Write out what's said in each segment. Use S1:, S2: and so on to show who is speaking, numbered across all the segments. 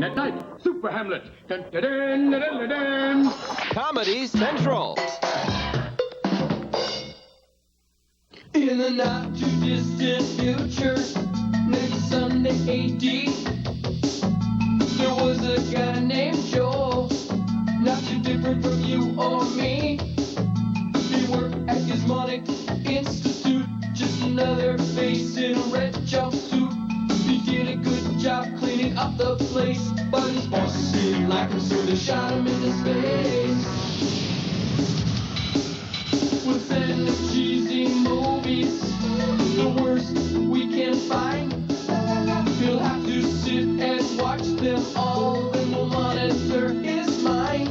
S1: At night, Super Hamlet. Dun, dun, dun, dun, dun, dun.
S2: Comedy Central.
S3: In the not too distant future, next Sunday AD, there was a guy named Joel, not too different from you or me. He worked at Gizmonic Institute, just another face in a red jumpsuit. He did a good job cleaning up the place, but his bosses didn't like him, so they shot him into space. We'll send him cheesy movies, the worst we can find. He'll have to sit and watch them all, then we'll monitor his mind.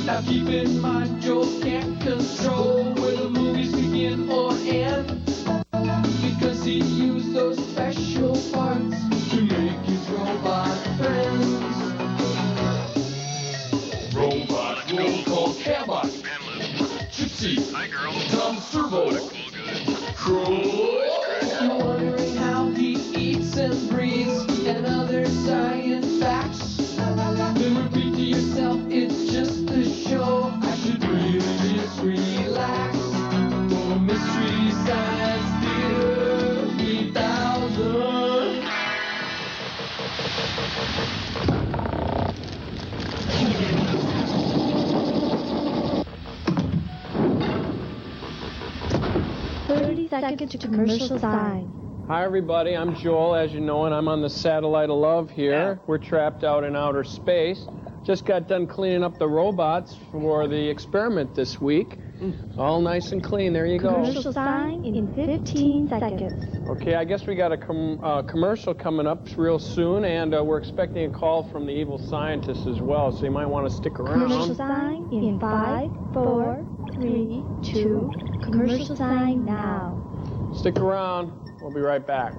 S3: Now keep in mind, Joel can't control where the movies begin or end, because he used those special parts to make his robot friends. Robot roll call Cabot, Gypsy,
S4: Hi, girl.
S3: Tom Servo,
S4: What a cool guy.
S3: Crow. You're wondering how he eats and breathes and other science facts. Then repeat to yourself, it's just a show. I should really just relax. For Mystery Science Theater 3000.
S5: Seconds to commercial sign.
S6: Hi, everybody. I'm Joel, as you know, and I'm on the satellite of love here.
S2: Yeah.
S6: We're trapped out in outer space. Just got done cleaning up the robots for the experiment this week. All nice and clean. There you go.
S5: Commercial sign in 15 seconds.
S6: Okay, I guess we got a commercial coming up real soon, and we're expecting a call from the evil scientists as well, so you might want to stick around.
S5: Commercial sign in 5, 4, 3, 2. Commercial sign now.
S6: Stick around. We'll be right back.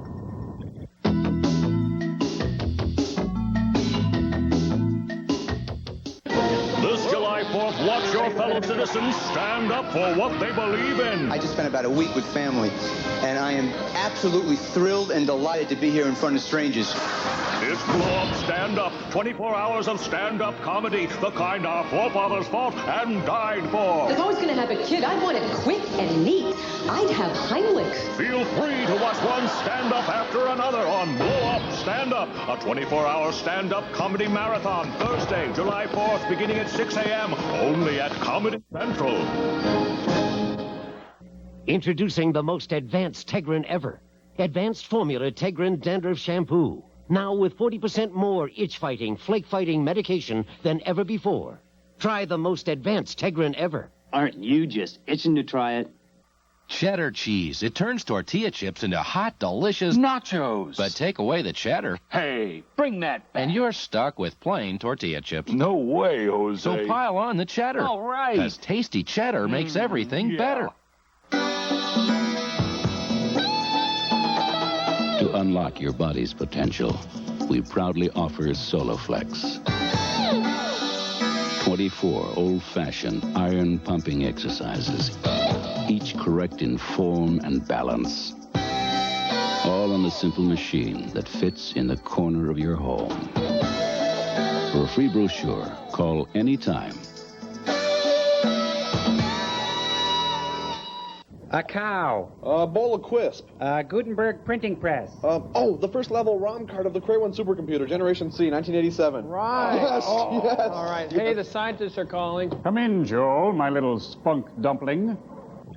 S7: This July 4th, watch your fellow citizens stand up for what they believe in.
S8: I just spent about a week with family, and I am absolutely thrilled and delighted to be here in front of strangers.
S7: It's Blow Up, Stand Up. 24 hours of stand-up comedy, the kind our forefathers fought and died for.
S9: If I was going to have a kid, I'd want it quick and neat. I'd have Heimlich.
S7: Feel free to watch one stand-up after another on Blow Up, Stand Up, a 24-hour stand-up comedy marathon, Thursday, July 4th, beginning at 6 a.m., only at Comedy Central.
S10: Introducing the most advanced Tegrin ever. Advanced Formula Tegrin Dandruff Shampoo. Now with 40% more itch-fighting, flake-fighting medication than ever before. Try the most advanced Tegrin ever.
S11: Aren't you just itching to try it?
S2: Cheddar cheese. It turns tortilla chips into hot, delicious
S11: Nachos.
S2: But take away the cheddar,
S11: Hey, bring that back.
S2: and you're stuck with plain tortilla chips.
S7: No way, Jose.
S2: So pile on the cheddar.
S11: All right.
S2: Because tasty cheddar makes everything better.
S12: To unlock your body's potential, we proudly offer Soloflex. 24 old-fashioned iron-pumping exercises, each correct in form and balance. All on a simple machine that fits in the corner of your home. For a free brochure, call anytime.
S13: A cow.
S14: A bowl of Quisp.
S13: A Gutenberg printing press.
S14: The first level ROM card of the Cray 1 supercomputer, Generation C, 1987.
S6: Right.
S14: Yes, yes.
S6: All right. Hey, the scientists are calling.
S7: Come in, Joel, my little spunk dumpling.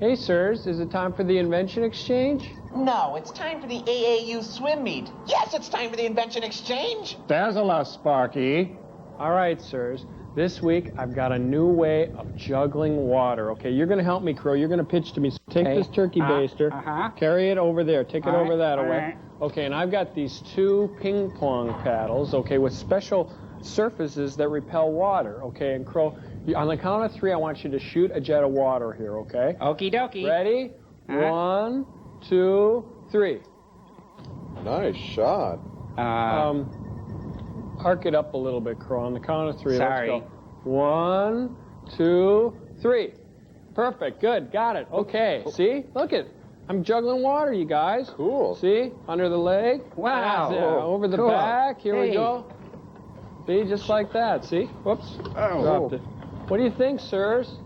S6: Hey, sirs, is it time for the invention exchange?
S15: No, it's time for the AAU swim meet. Yes, it's time for the invention exchange.
S7: Dazzle us, Sparky.
S6: All right, sirs. This week, I've got a new way of juggling water. Okay, you're going to help me, Crow. You're going to pitch to me. So take this turkey baster, carry it over there. Take it over that way. Okay, and I've got these 2 ping pong paddles, okay, with special surfaces that repel water. Okay, and Crow, on the count of 3, I want you to shoot a jet of water here, okay?
S13: Okie dokie.
S6: Ready? 1, 2, 3.
S14: Nice shot.
S6: Arc it up a little bit, Crow. On the count of 3,
S13: Sorry.
S6: let's go. 1, 2, 3. Perfect. Good. Got it. Okay. See? Look it. I'm juggling water, you guys.
S14: Cool.
S6: See? Under the leg.
S13: Wow.
S6: Yeah, over the
S13: Cool.
S6: back. Here we go. See, just like that. See? Whoops. Dropped it. What do you think, sirs?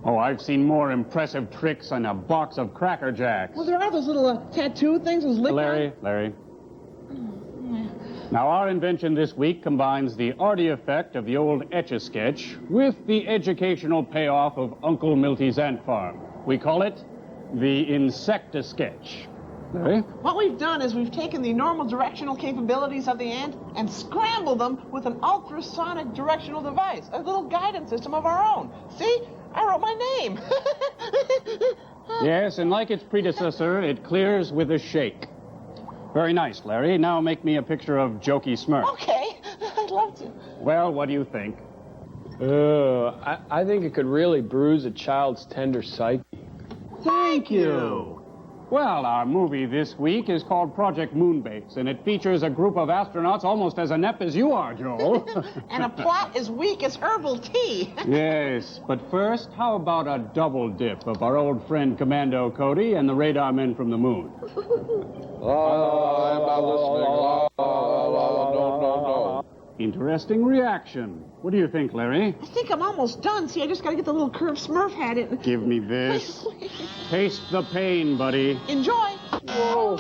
S11: Oh, I've seen more impressive tricks on a box of Cracker Jacks.
S15: Well, there are those little tattoo things. Those
S11: Larry. Now, our invention this week combines the arty effect of the old Etch-a-Sketch with the educational payoff of Uncle Milty's ant farm. We call it the Insect-a-Sketch. Larry?
S15: What we've done is we've taken the normal directional capabilities of the ant and scrambled them with an ultrasonic directional device, a little guidance system of our own. See? I wrote my name.
S11: Yes, and like its predecessor, it clears with a shake. Very nice, Larry. Now make me a picture of Jokey Smirk.
S15: Okay, I'd love to.
S11: Well, what do you think?
S6: I think it could really bruise a child's tender psyche.
S11: Thank you. Well, our movie this week is called Project Moonbase, and it features a group of astronauts almost as inept as you are, Joel.
S15: And a plot as weak as herbal tea.
S11: Yes, but first, how about a double dip of our old friend Commando Cody and the radar men from the moon?
S14: I'm not listening. No.
S11: Interesting reaction. What do you think, Larry?
S15: I think I'm almost done. See, I just gotta get the little curved Smurf hat in.
S11: Give me this. Taste the pain, buddy.
S15: Enjoy.
S6: Whoa.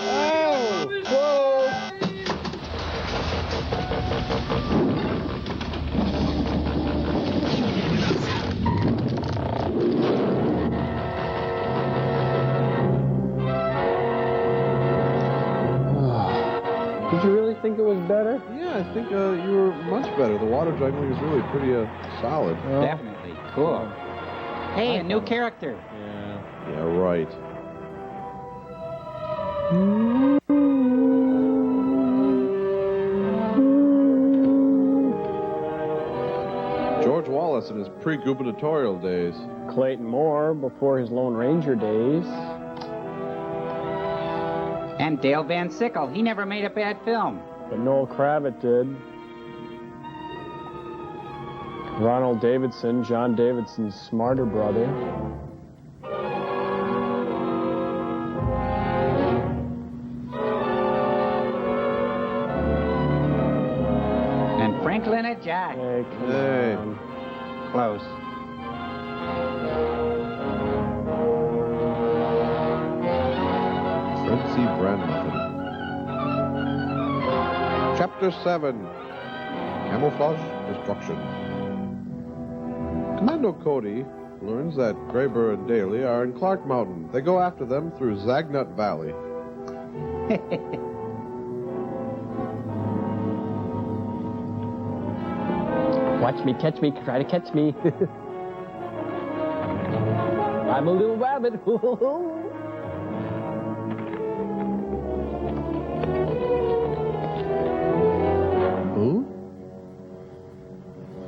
S6: Did you really think it was better?
S14: Yeah, I think you were much better. The water juggling is really pretty solid.
S13: Definitely. Cool. Hey, a new character.
S14: Yeah, right. George Wallace in his pre-gubernatorial days.
S6: Clayton Moore before his Lone Ranger days.
S13: And Dale Van Sickle. He never made a bad film.
S6: But Noel Kravitz did. Ronald Davidson, John Davidson's smarter brother.
S13: And Franklin at Jack.
S6: Hey, come on.
S13: Close.
S14: Fred C. Brandon. Chapter 7. Camouflage Destruction. Commando Cody learns that Graber and Daly are in Clark Mountain. They go after them through Zagnut Valley.
S6: Watch me, catch me, try to catch me. I'm a little rabbit.
S14: Who?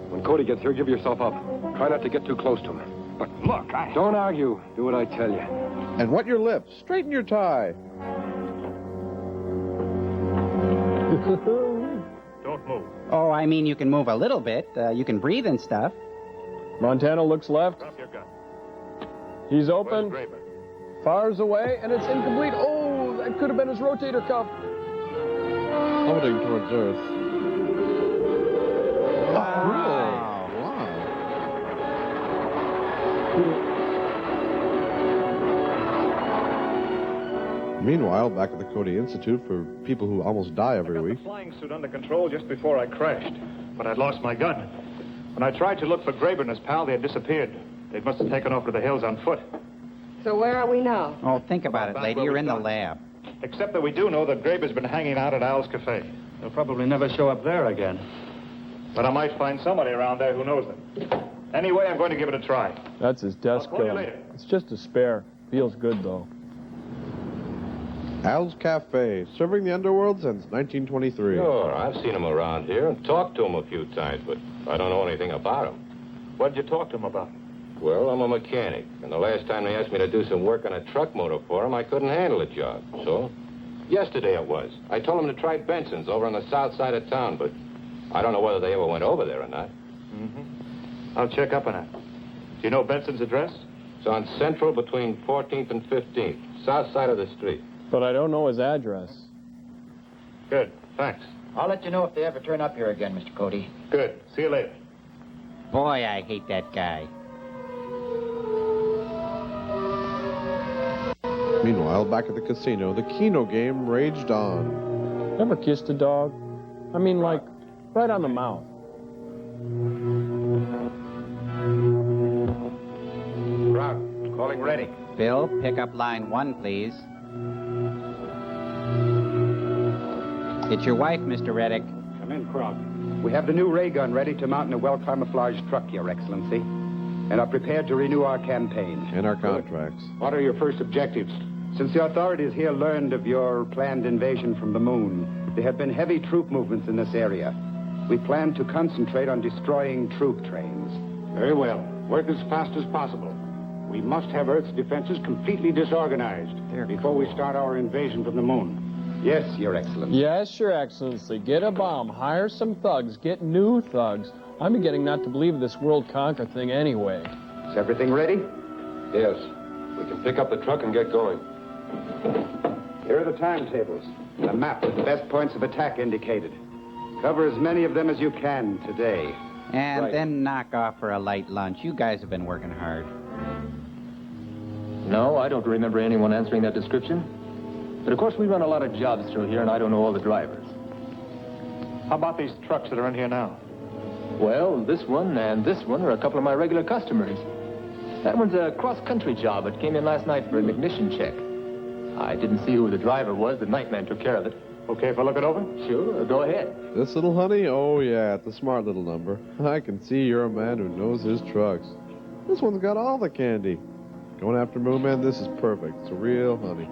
S1: When Cody gets here, give yourself up. Try not to get too close to him.
S11: But look,
S1: Don't argue. Do what I tell you.
S14: And wet your lips. Straighten your tie.
S7: Don't move.
S13: Oh, I mean, you can move a little bit. You can breathe and stuff.
S6: Montana looks left.
S7: Drop your gun.
S6: He's open.
S7: Where's Graber?
S6: Fires away, and it's incomplete. Oh, that could have been his rotator cuff.
S14: Plummeting towards Earth. Meanwhile, back at the Cody Institute for people who almost die every week.
S7: I got the flying suit under control just before I crashed, but I'd lost my gun. When I tried to look for Graber and his pal, they had disappeared. They must have taken off to the hills on foot.
S9: So where are we now?
S13: Oh, think about it, lady. You're in the lab.
S7: Except that we do know that Graber's been hanging out at Al's Cafe. He'll probably never show up there again. But I might find somebody around there who knows them. Anyway, I'm going to give it a try.
S6: That's his desk
S7: I'll call you
S6: gun.
S7: later.
S6: It's just a spare. Feels good, though.
S14: Al's Cafe, serving the underworld since 1923.
S4: Sure, I've seen him around here and talked to him a few times, but I don't know anything about him.
S7: What did you talk to him about?
S4: Well, I'm a mechanic, and the last time they asked me to do some work on a truck motor for him, I couldn't handle the job. So, yesterday it was. I told him to try Benson's over on the south side of town, but I don't know whether they ever went over there or not.
S7: Mm-hmm. I'll check up on it. Do you know Benson's address?
S4: It's on Central between 14th and 15th, south side of the street.
S6: But I don't know his address.
S7: Good, thanks.
S16: I'll let you know if they ever turn up here again, Mr. Cody.
S1: Good. See you later.
S13: Boy, I hate that guy.
S14: Meanwhile, back at the casino, the Keno game raged on.
S6: Ever kissed a dog? I mean, like, right on the mouth.
S16: Crowd, calling ready.
S13: Bill, pick up line 1, please. It's your wife, Mr. Reddick.
S17: Come in, Krog. We have the new ray gun ready to mount in a well-camouflaged truck, Your Excellency, and are prepared to renew our campaign.
S14: And our contracts.
S17: What are your first objectives? Since the authorities here learned of your planned invasion from the moon, there have been heavy troop movements in this area. We plan to concentrate on destroying troop trains.
S1: Very well. Work as fast as possible. We must have Earth's defenses completely disorganized before we start our invasion from the moon.
S17: Yes, Your Excellency.
S6: Yes, Your Excellency. Get a bomb, hire some thugs, get new thugs. I'm beginning not to believe this world conquer thing anyway.
S17: Is everything ready?
S4: Yes. We can pick up the truck and get going.
S17: Here are the timetables and a map with the best points of attack indicated. Cover as many of them as you can today.
S13: And then knock off for a light lunch. You guys have been working hard.
S18: No, I don't remember anyone answering that description. But of course, we run a lot of jobs through here, and I don't know all the drivers.
S19: How about these trucks that are in here now?
S18: Well, this one and this one are a couple of my regular customers. That one's a cross-country job. It came in last night for an ignition check. I didn't see who the driver was. The nightman took care of it.
S19: Okay if I look it over?
S18: Sure, go ahead.
S14: This little honey? Oh, yeah, it's a smart little number. I can see you're a man who knows his trucks. This one's got all the candy. Going after Moonman, this is perfect. It's a real honey.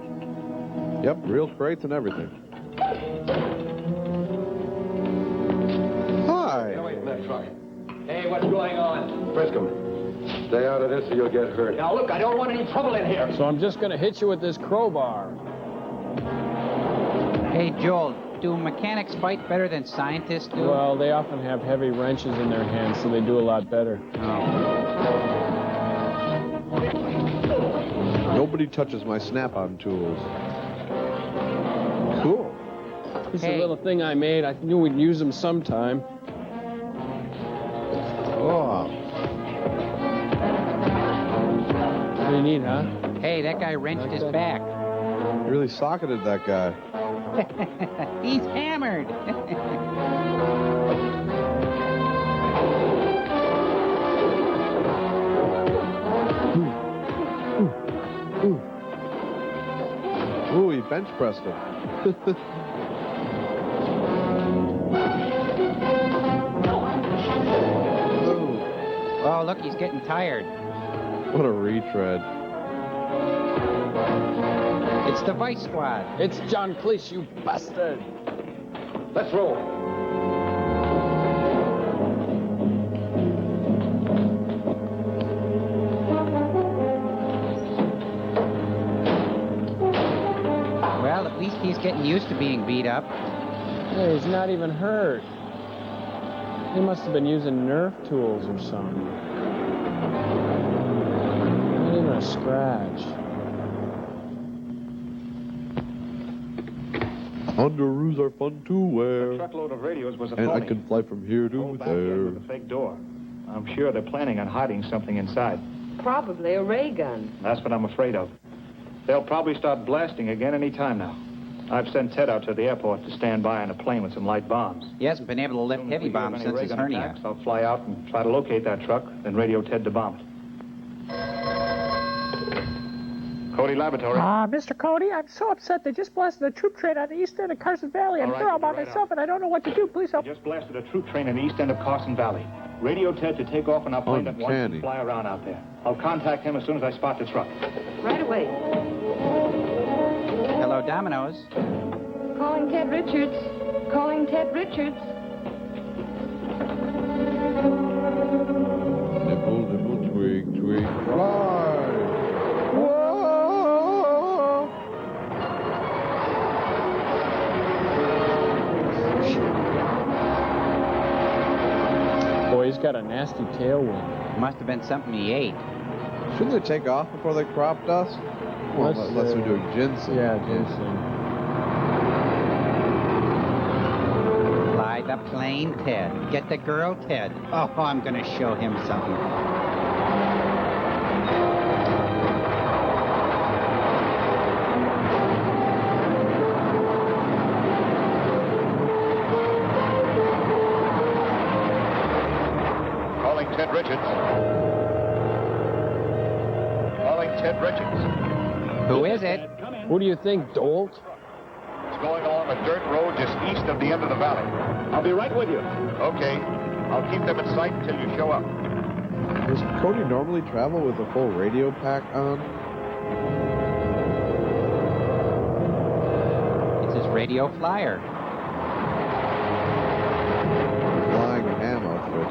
S14: Yep, real crates and everything. Hi.
S18: Get away from that truck. Hey, what's going on?
S4: Frisk him. Stay out of this or you'll get hurt.
S18: Now, look, I don't want any trouble in here.
S6: So I'm just going to hit you with this crowbar.
S13: Hey, Joel, do mechanics fight better than scientists do?
S6: Well, they often have heavy wrenches in their hands, so they do a lot better.
S14: Nobody touches my snap-on tools. Cool.
S6: This is a little thing I made. I knew we'd use them sometime.
S14: Oh.
S6: Pretty neat, huh?
S13: Hey, that guy wrenched his back.
S14: You really socketed that guy.
S13: He's hammered.
S14: Ooh, he bench pressed him.
S13: Oh, look, he's getting tired.
S14: What a retread.
S13: It's the Vice Squad.
S6: It's John Cleese, you bastard.
S4: Let's roll.
S13: Well, at least he's getting used to being beat up.
S6: Hey, he's not even hurt. He must have been using Nerf tools or something. Not even a scratch.
S14: Underoos are fun to wear.
S19: A truckload of radios was a
S14: And
S19: phony.
S14: I can fly from here to
S19: Back in
S14: there.
S19: with a fake door. I'm sure they're planning on hiding something inside.
S9: Probably a ray gun.
S19: That's what I'm afraid of. They'll probably start blasting again any time now. I've sent Ted out to the airport to stand by on a plane with some light bombs.
S13: He hasn't been able to lift heavy bombs since his hernia.
S19: I'll fly out and try to locate that truck, then radio Ted to bomb it. Cody Laboratory.
S20: Mr. Cody, I'm so upset. They just blasted a troop train on the east end of Carson Valley. I'm
S19: All right,
S20: here all by
S19: you'll be right
S20: myself, and I don't know what to do. Please help.
S19: Just blasted a troop train in the east end of Carson Valley. Radio Ted to take off on our plane at once
S14: Uncanny.
S19: and fly around out there. I'll contact him as soon as I spot the truck.
S9: Right away.
S13: Hello, Domino's.
S9: Calling Ted Richards. Calling Ted Richards.
S14: Nibble, nibble, twig, twig, fly. Whoa!
S6: Boy, he's got a nasty tailwind.
S13: Must have been something he ate.
S14: Shouldn't they take off before they crop dust? Well, unless we're doing ginseng.
S6: Yeah, ginseng.
S13: the plane, Ted. Get the girl, Ted. Oh, I'm going to show him something.
S21: Calling Ted Richards. Calling Ted Richards.
S13: Who is it?
S6: Who do you think, Dolt?
S21: It's going along a dirt road just east of the end of the valley.
S19: I'll be right with you.
S21: Okay. I'll keep them in sight until you show up.
S14: Does Cody normally travel with a full radio pack on?
S13: It's his radio flyer.
S14: Flying ham outfit.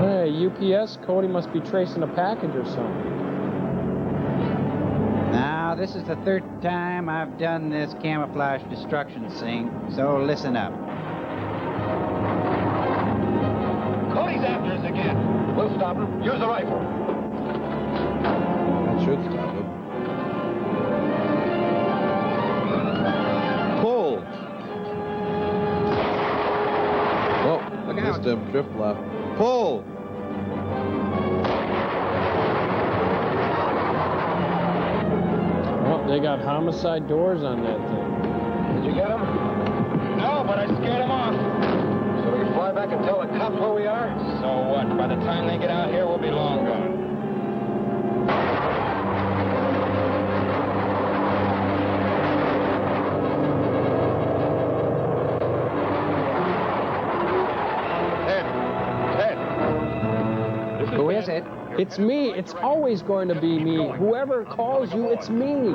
S6: Hey, UPS, Cody must be tracing a package or something.
S13: Now, this is the third time I've done this camouflage destruction thing, so listen up.
S21: Cody's after us again. We'll stop him. Use the rifle.
S14: That should stop him. Pull! Oh,
S13: Look out.
S14: missed him. Trip left. Pull!
S6: Well, they got homicide doors on that thing.
S21: Did you get him? No, but I scared him off. So we can fly back and tell the cops where we are? So what? By the time they get out here, we'll be long gone.
S13: Who is it?
S6: It's me. It's always going to be me. Whoever calls you, it's me.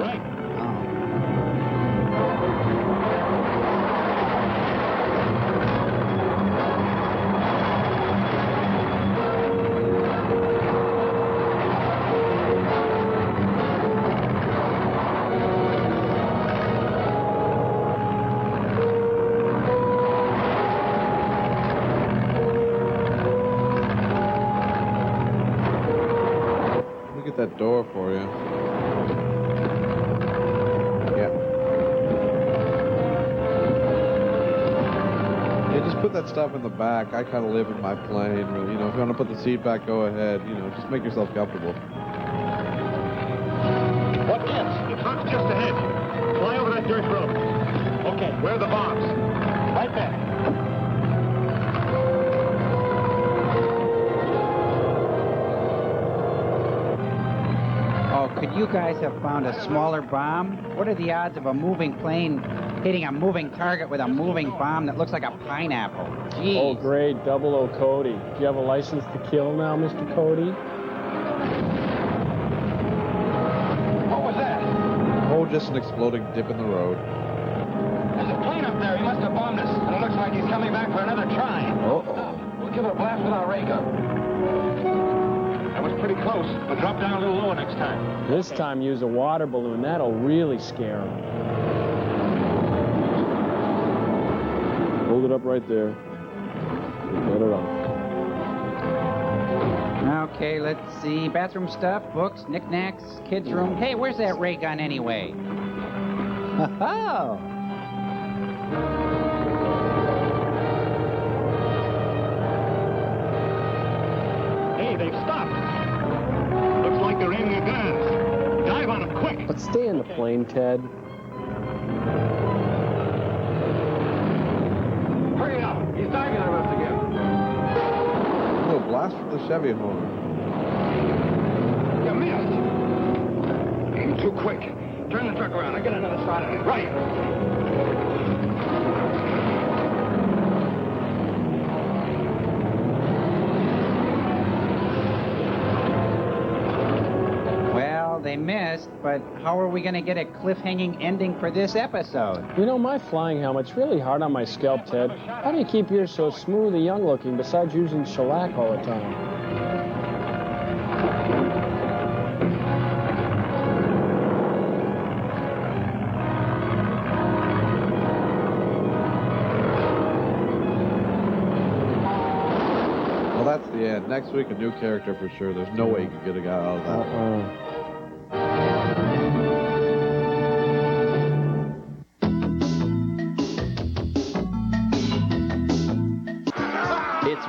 S14: That door for you. Yeah. Yeah, just put that stuff in the back. I kind of live in my plane. Really, you know, if you want to put the seat back, go ahead. You know, just make yourself comfortable.
S21: What gives? The truck's just ahead. Fly over that dirt road. Okay. Where are the bombs? Right there.
S13: Could you guys have found a smaller bomb? What are the odds of a moving plane hitting a moving target with a moving bomb that looks like a pineapple? Jeez.
S6: Oh, great. 00 Cody. Do you have a license to kill now, Mr. Cody?
S21: What was that?
S14: Oh, just an exploding dip in the road.
S21: There's a plane up there. He must have bombed us. And it looks like he's coming back for another try.
S14: Uh-oh.
S21: We'll give it a blast with our ray gun. That was pretty close, but drop down a little lower next time.
S6: This time use a water balloon. That'll really scare him.
S14: Hold it up right there. Let it on.
S13: Okay, let's see. Bathroom stuff, books, knickknacks, kids' room. Hey, where's that ray gun anyway? Oh.
S21: Hey, they've stopped. Looks like they're aiming at guns. Dive on them, quick.
S6: But stay in the plane, Ted.
S21: Hurry up. He's diving on us again.
S14: Oh, blast from the Chevy horn.
S21: You missed. Aim too quick. Turn the truck around. I get another shot at it. Right.
S13: They missed, but how are we going to get a cliffhanging ending for this episode?
S6: You know, my flying helmet's really hard on my scalp, Ted. How do you keep yours so smooth and young-looking besides using shellac all the time?
S14: Well, that's the end. Next week, a new character for sure. There's no way you can get a guy out of that.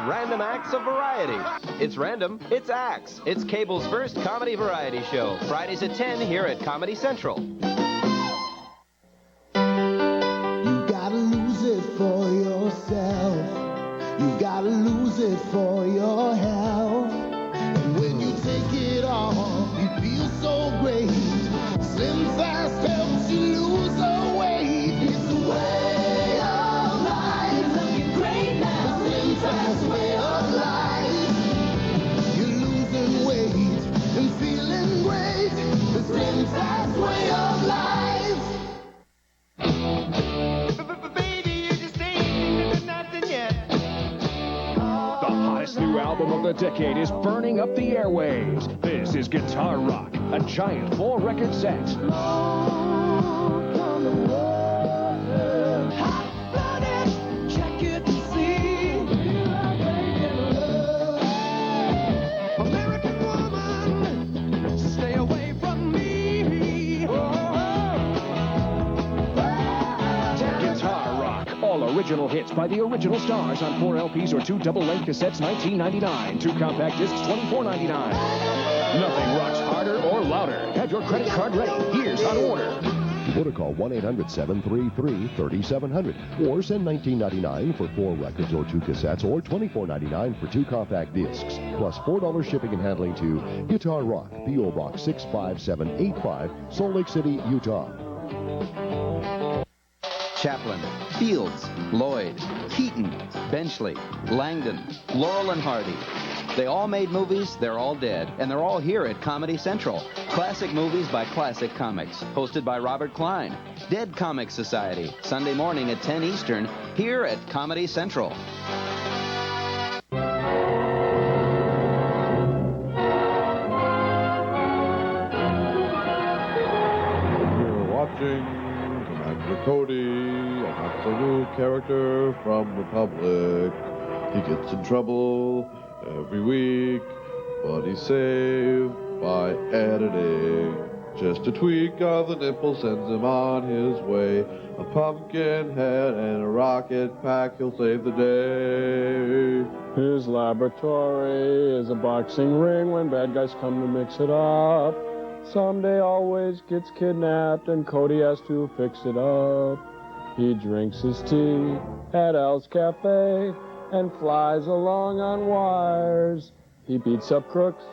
S3: Random Acts of Variety. It's random, it's acts. It's cable's first comedy variety show. Fridays at 10 here at Comedy Central.
S22: You gotta lose it for yourself. You gotta lose it for your health. And when you take it off, you feel so great. Slim Fast helps you lose the weight. It's the way of life. Looking great now. The Slim Fast way of life. You're losing weight and feeling great. The Slim Fast way of life.
S7: The hottest new album of the decade is burning up the airwaves. This is Guitar Rock, a giant 4-record set.
S22: American woman, stay away from me.
S7: Guitar Rock, all original hits by the original stars on 4 LPs or 2 double-length cassettes, $19.99. 2 compact discs, $24.99. Nothing rocks harder or louder. Have your credit card ready. Here's how to order.
S23: Or call 1-800-733-3700 or send $19.99 for 4 records or 2 cassettes or $24.99 for 2 compact discs, plus $4 shipping and handling to Guitar Rock, P.O. Box 65785, Salt Lake City, Utah.
S8: Chaplin, Fields, Lloyd, Keaton, Benchley, Langdon, Laurel and Hardy. They all made movies, they're all dead, and they're all here at Comedy Central. Classic movies by Classic Comics, hosted by Robert Klein. Dead Comics Society, Sunday morning at 10 Eastern, here at Comedy Central.
S14: You're watching Commander Cody, an absolute character from Republic. He gets in trouble every week, but he's saved by editing. Just a tweak of the nipple sends him on his way. A pumpkin head and a rocket pack, he'll save the day.
S6: His laboratory is a boxing ring when bad guys come to mix it up. Someday always gets kidnapped and Cody has to fix it up. He drinks his tea at Al's Cafe and flies along on wires. He beats up crooks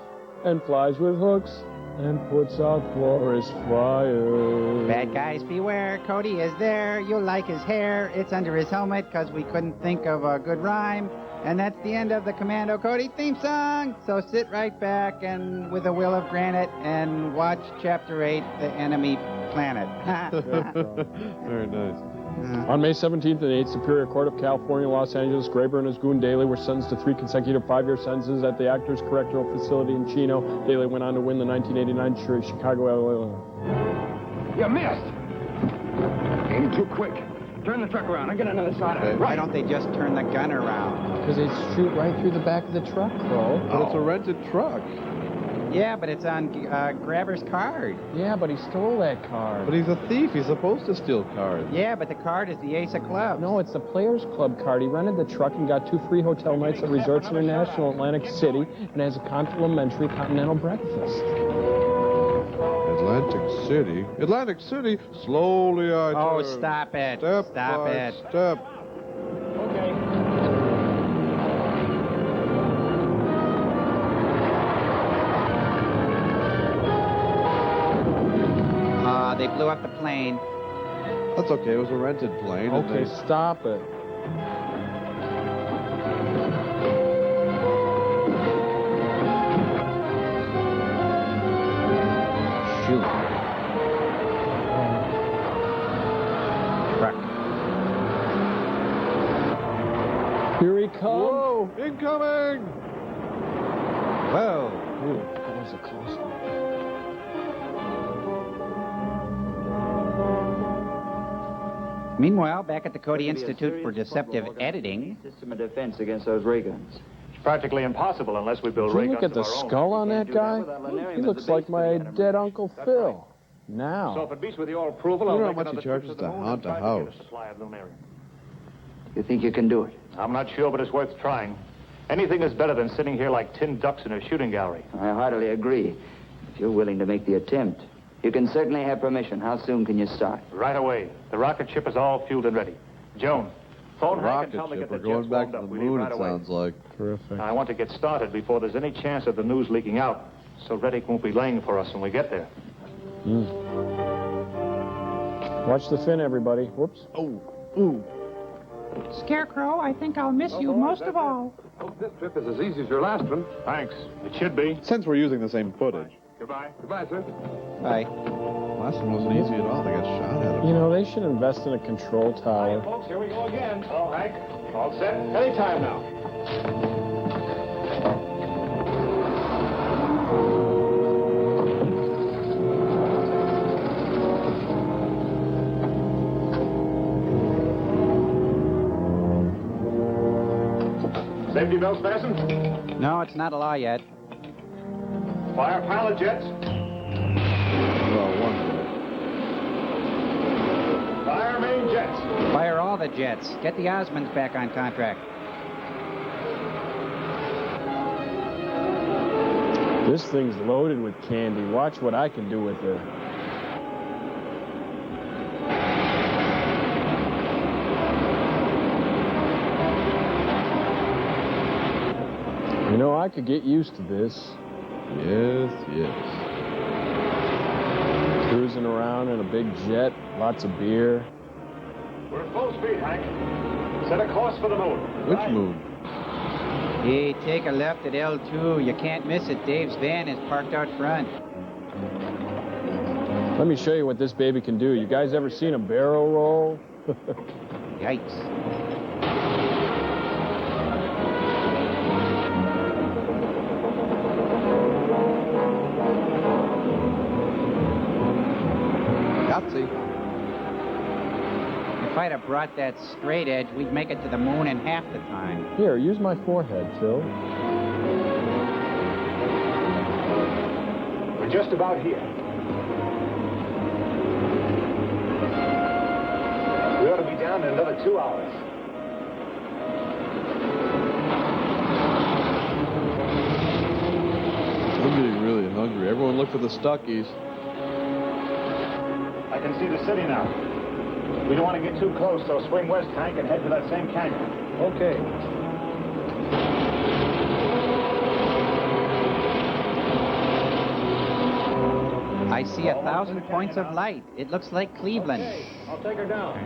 S6: and flies with hooks and puts out forest fires.
S13: Bad guys beware, Cody is there. You'll like his hair. It's under his helmet because we couldn't think of a good rhyme. And that's the end of the Commando Cody theme song. So sit right back and with a will of granite and watch Chapter 8, The Enemy Planet.
S14: Very nice.
S6: On May 17th and 8th, Superior Court of California, Los Angeles, Graber and his goon Daly were sentenced to 3 consecutive 5-year sentences at the Actors Correctional Facility in Chino. Daly went on to win the 1989 Chicago, Illinois.
S21: You missed. Aim too quick. Turn the truck around. I get another side of it.
S13: Why don't they just turn the gun around?
S6: Because they shoot right through the back of the truck, Crow.
S14: But it's a rented truck.
S13: Yeah, but it's on Grabber's card.
S6: Yeah, but he stole that card.
S14: But he's a thief. He's supposed to steal cards.
S13: Yeah, but the card is the Ace of Clubs.
S6: No, it's the Players Club card. He rented the truck and got 2 free hotel nights at Resorts International Atlantic City and has a complimentary continental breakfast.
S14: Atlantic City? Atlantic City? Slowly I turn.
S13: Oh, stop it.
S14: Step
S13: Stop
S14: by
S13: it.
S14: step.
S6: Okay.
S13: They blew up the plane.
S14: That's okay. It was a rented plane.
S6: Okay, stop it.
S13: Shoot. Truck.
S6: Here he comes.
S14: Whoa! Incoming!
S13: Whoa.
S6: Ooh, that was a close one.
S13: Meanwhile, back at the Cody Institute for Deceptive Editing.
S24: System of defense against those ray guns.
S19: It's practically impossible unless we build
S6: Did
S19: ray
S6: you
S19: guns
S6: look at the
S19: of our own.
S6: skull on that guy? He looks like my dead Uncle Phil. Now.
S19: So if it beats with your approval,
S14: You
S19: I'll
S14: know how
S19: make
S14: much
S19: another
S14: he charges
S19: trip to the
S14: to
S19: moon
S14: haunt
S19: and
S14: a
S19: try to get
S14: house?
S19: a supply of lunarium.
S24: You think you can do it?
S19: I'm not sure, but it's worth trying. Anything is better than sitting here like tin ducks in a shooting gallery.
S24: I heartily agree. If you're willing to make the attempt, you can certainly have permission. How soon can you start?
S19: Right away. The rocket ship is all fueled and ready. Joan, phone Hank
S14: Rocket
S19: and tell me
S14: ship.
S19: get the
S14: We're going
S19: jets
S14: back
S19: warmed
S14: to
S19: up.
S14: the
S19: We leave
S14: moon,
S19: right
S14: it
S19: away.
S14: sounds like.
S6: Terrific.
S19: I want to get started before there's any chance of the news leaking out, so Reddick won't be laying for us when we get there.
S6: Watch the fin, everybody. Whoops.
S14: Oh. Ooh.
S20: Scarecrow, I think I'll miss you most of all.
S21: Hope this trip is as easy as your last one.
S19: Thanks. It should be.
S14: Since we're using the same footage.
S19: Goodbye.
S21: Goodbye, sir.
S13: Bye.
S14: Last one wasn't easy at all. They got shot at him.
S6: You know, they should invest in a control
S19: Hi,
S6: tower.
S19: folks. Here we go again. Oh, Hank. All set? Anytime now. Safety belts fastened?
S13: No, it's not a law yet.
S19: Fire pilot jets.
S14: Well, one minute.
S19: Fire main jets.
S13: Fire all the jets. Get the Osmonds back on contract.
S6: This thing's loaded with candy. Watch what I can do with it. You know, I could get used to this.
S14: Yes, yes.
S6: Cruising around in a big jet, lots of beer.
S19: We're full speed, Hank. Set a course for the moon.
S14: Which moon?
S13: Hey, take a left at L2. You can't miss it. Dave's van is parked out front.
S6: Let me show you what this baby can do. You guys ever seen a barrel roll?
S13: Yikes.
S14: Yahtzee.
S13: If I'd have brought that straight edge, we'd make it to the moon in half the time.
S6: Here, use my forehead, Phil.
S19: We're just about here. We ought to be down in another 2 hours.
S14: I'm getting really hungry. Everyone look for the Stuckies.
S19: I can see the city now. We don't want to get too close, so swing west, Hank, and head to that same canyon.
S14: Okay.
S13: I see 1,000 points of light. It looks like Cleveland.
S19: Okay, I'll take her down.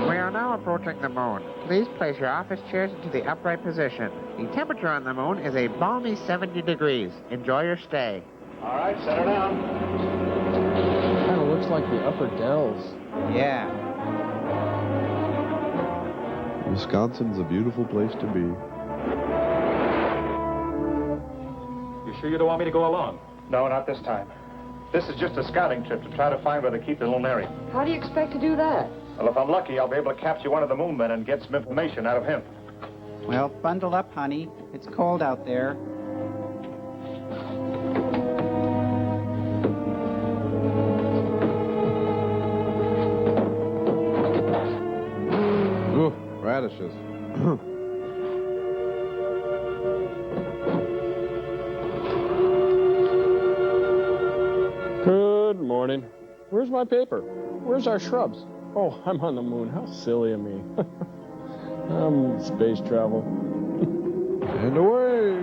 S2: We are now approaching the moon. Please place your office chairs into the upright position. The temperature on the moon is a balmy 70 degrees. Enjoy your stay.
S19: All right, set her down.
S6: Kind of looks like the Upper Dells.
S13: Yeah.
S14: Wisconsin's a beautiful place to be.
S19: You sure you don't want me to go along? No, not this time. This is just a scouting trip to try to find where they keep the lunarium.
S9: How do you expect to do that?
S19: Well, if I'm lucky, I'll be able to capture one of the moon men and get some information out of him.
S13: Well, bundle up, honey. It's cold out there.
S14: Ooh, radishes.
S6: Good morning. Where's my paper? Where's our shrubs? Oh, I'm on the moon. How silly of me. Space travel.
S14: And away.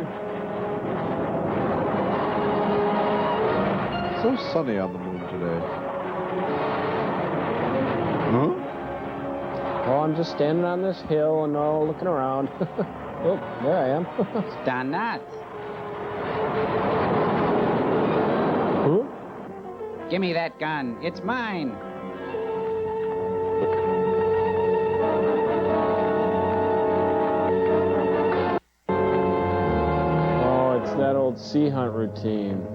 S14: So sunny on the moon today. Huh?
S6: Oh, I'm just standing on this hill and all looking around. Oh, there I am.
S13: Donut.
S6: Huh?
S13: Give me that gun. It's mine.
S6: Oh, it's that old sea hunt routine.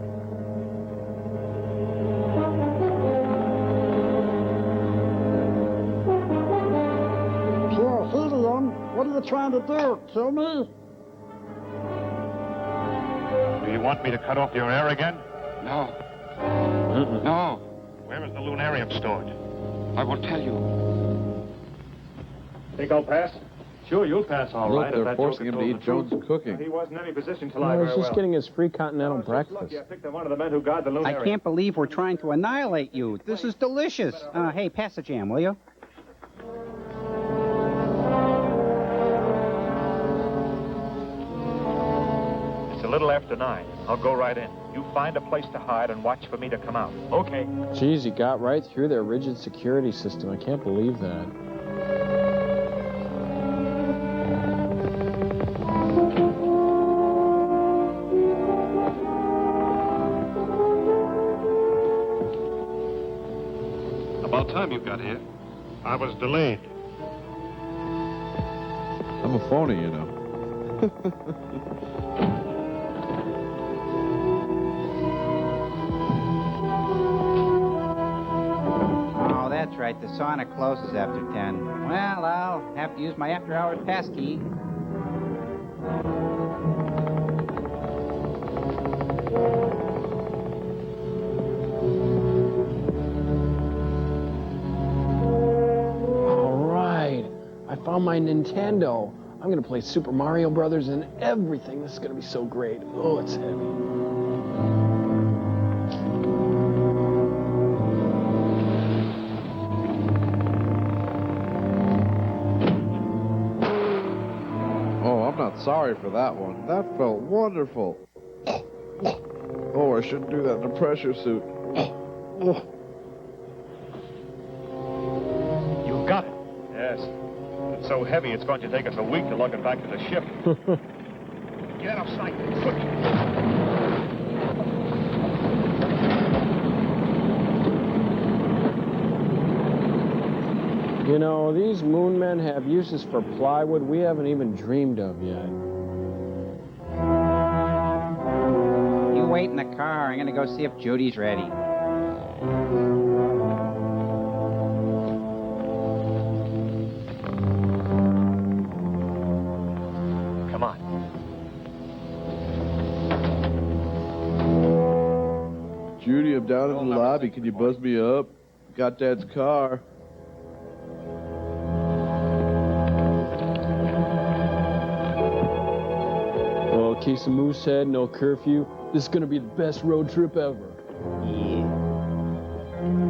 S5: Sure, helium. What are you trying to do? Kill me?
S19: Do you want me to cut off your air again?
S21: No. No.
S19: Where is the lunarium stored?
S21: I will tell you.
S19: Think I'll pass? Sure, you'll pass all
S14: Look,
S19: right.
S14: they're
S19: if that
S14: forcing
S19: joker
S14: him to
S19: told
S14: eat
S19: the truth.
S14: Jones' cooking.
S19: He wasn't in any position to
S6: No,
S19: lie
S6: he's
S19: very
S6: just
S19: well.
S6: getting his free continental breakfast.
S19: Lucky I picked up one of the men who guard the loon
S13: I
S19: area.
S13: can't believe we're trying to annihilate you. This is delicious. Hey, pass the jam, will you?
S19: It's a little after 9. I'll go right in. You find a place to hide and watch for me to come out. Okay.
S6: Jeez, he got right through their rigid security system. I can't believe that.
S1: About time you got here. I was delayed.
S14: I'm a phony, you know.
S13: Oh, that's right. The sauna closes after 10. Well, I'll have to use my after-hours pass key.
S6: All right. I found my Nintendo. I'm going to play Super Mario Brothers and everything. This is going to be so great. Oh, it's heavy.
S14: Oh, I'm not sorry for that one. That felt wonderful. Oh, I shouldn't do that in a pressure suit.
S19: You got it. Yes. It's so heavy, it's going to take us a week to lug it back to the ship. Get out of sight. Quick.
S6: You know, these moon men have uses for plywood we haven't even dreamed of yet.
S13: You wait in the car. I'm going to go see if Judy's ready.
S19: Come on.
S14: Judy, I'm down in the lobby. Can you buzz me up? Got Dad's car.
S6: Well, case of Moosehead, no curfew. This is going to be the best road trip ever.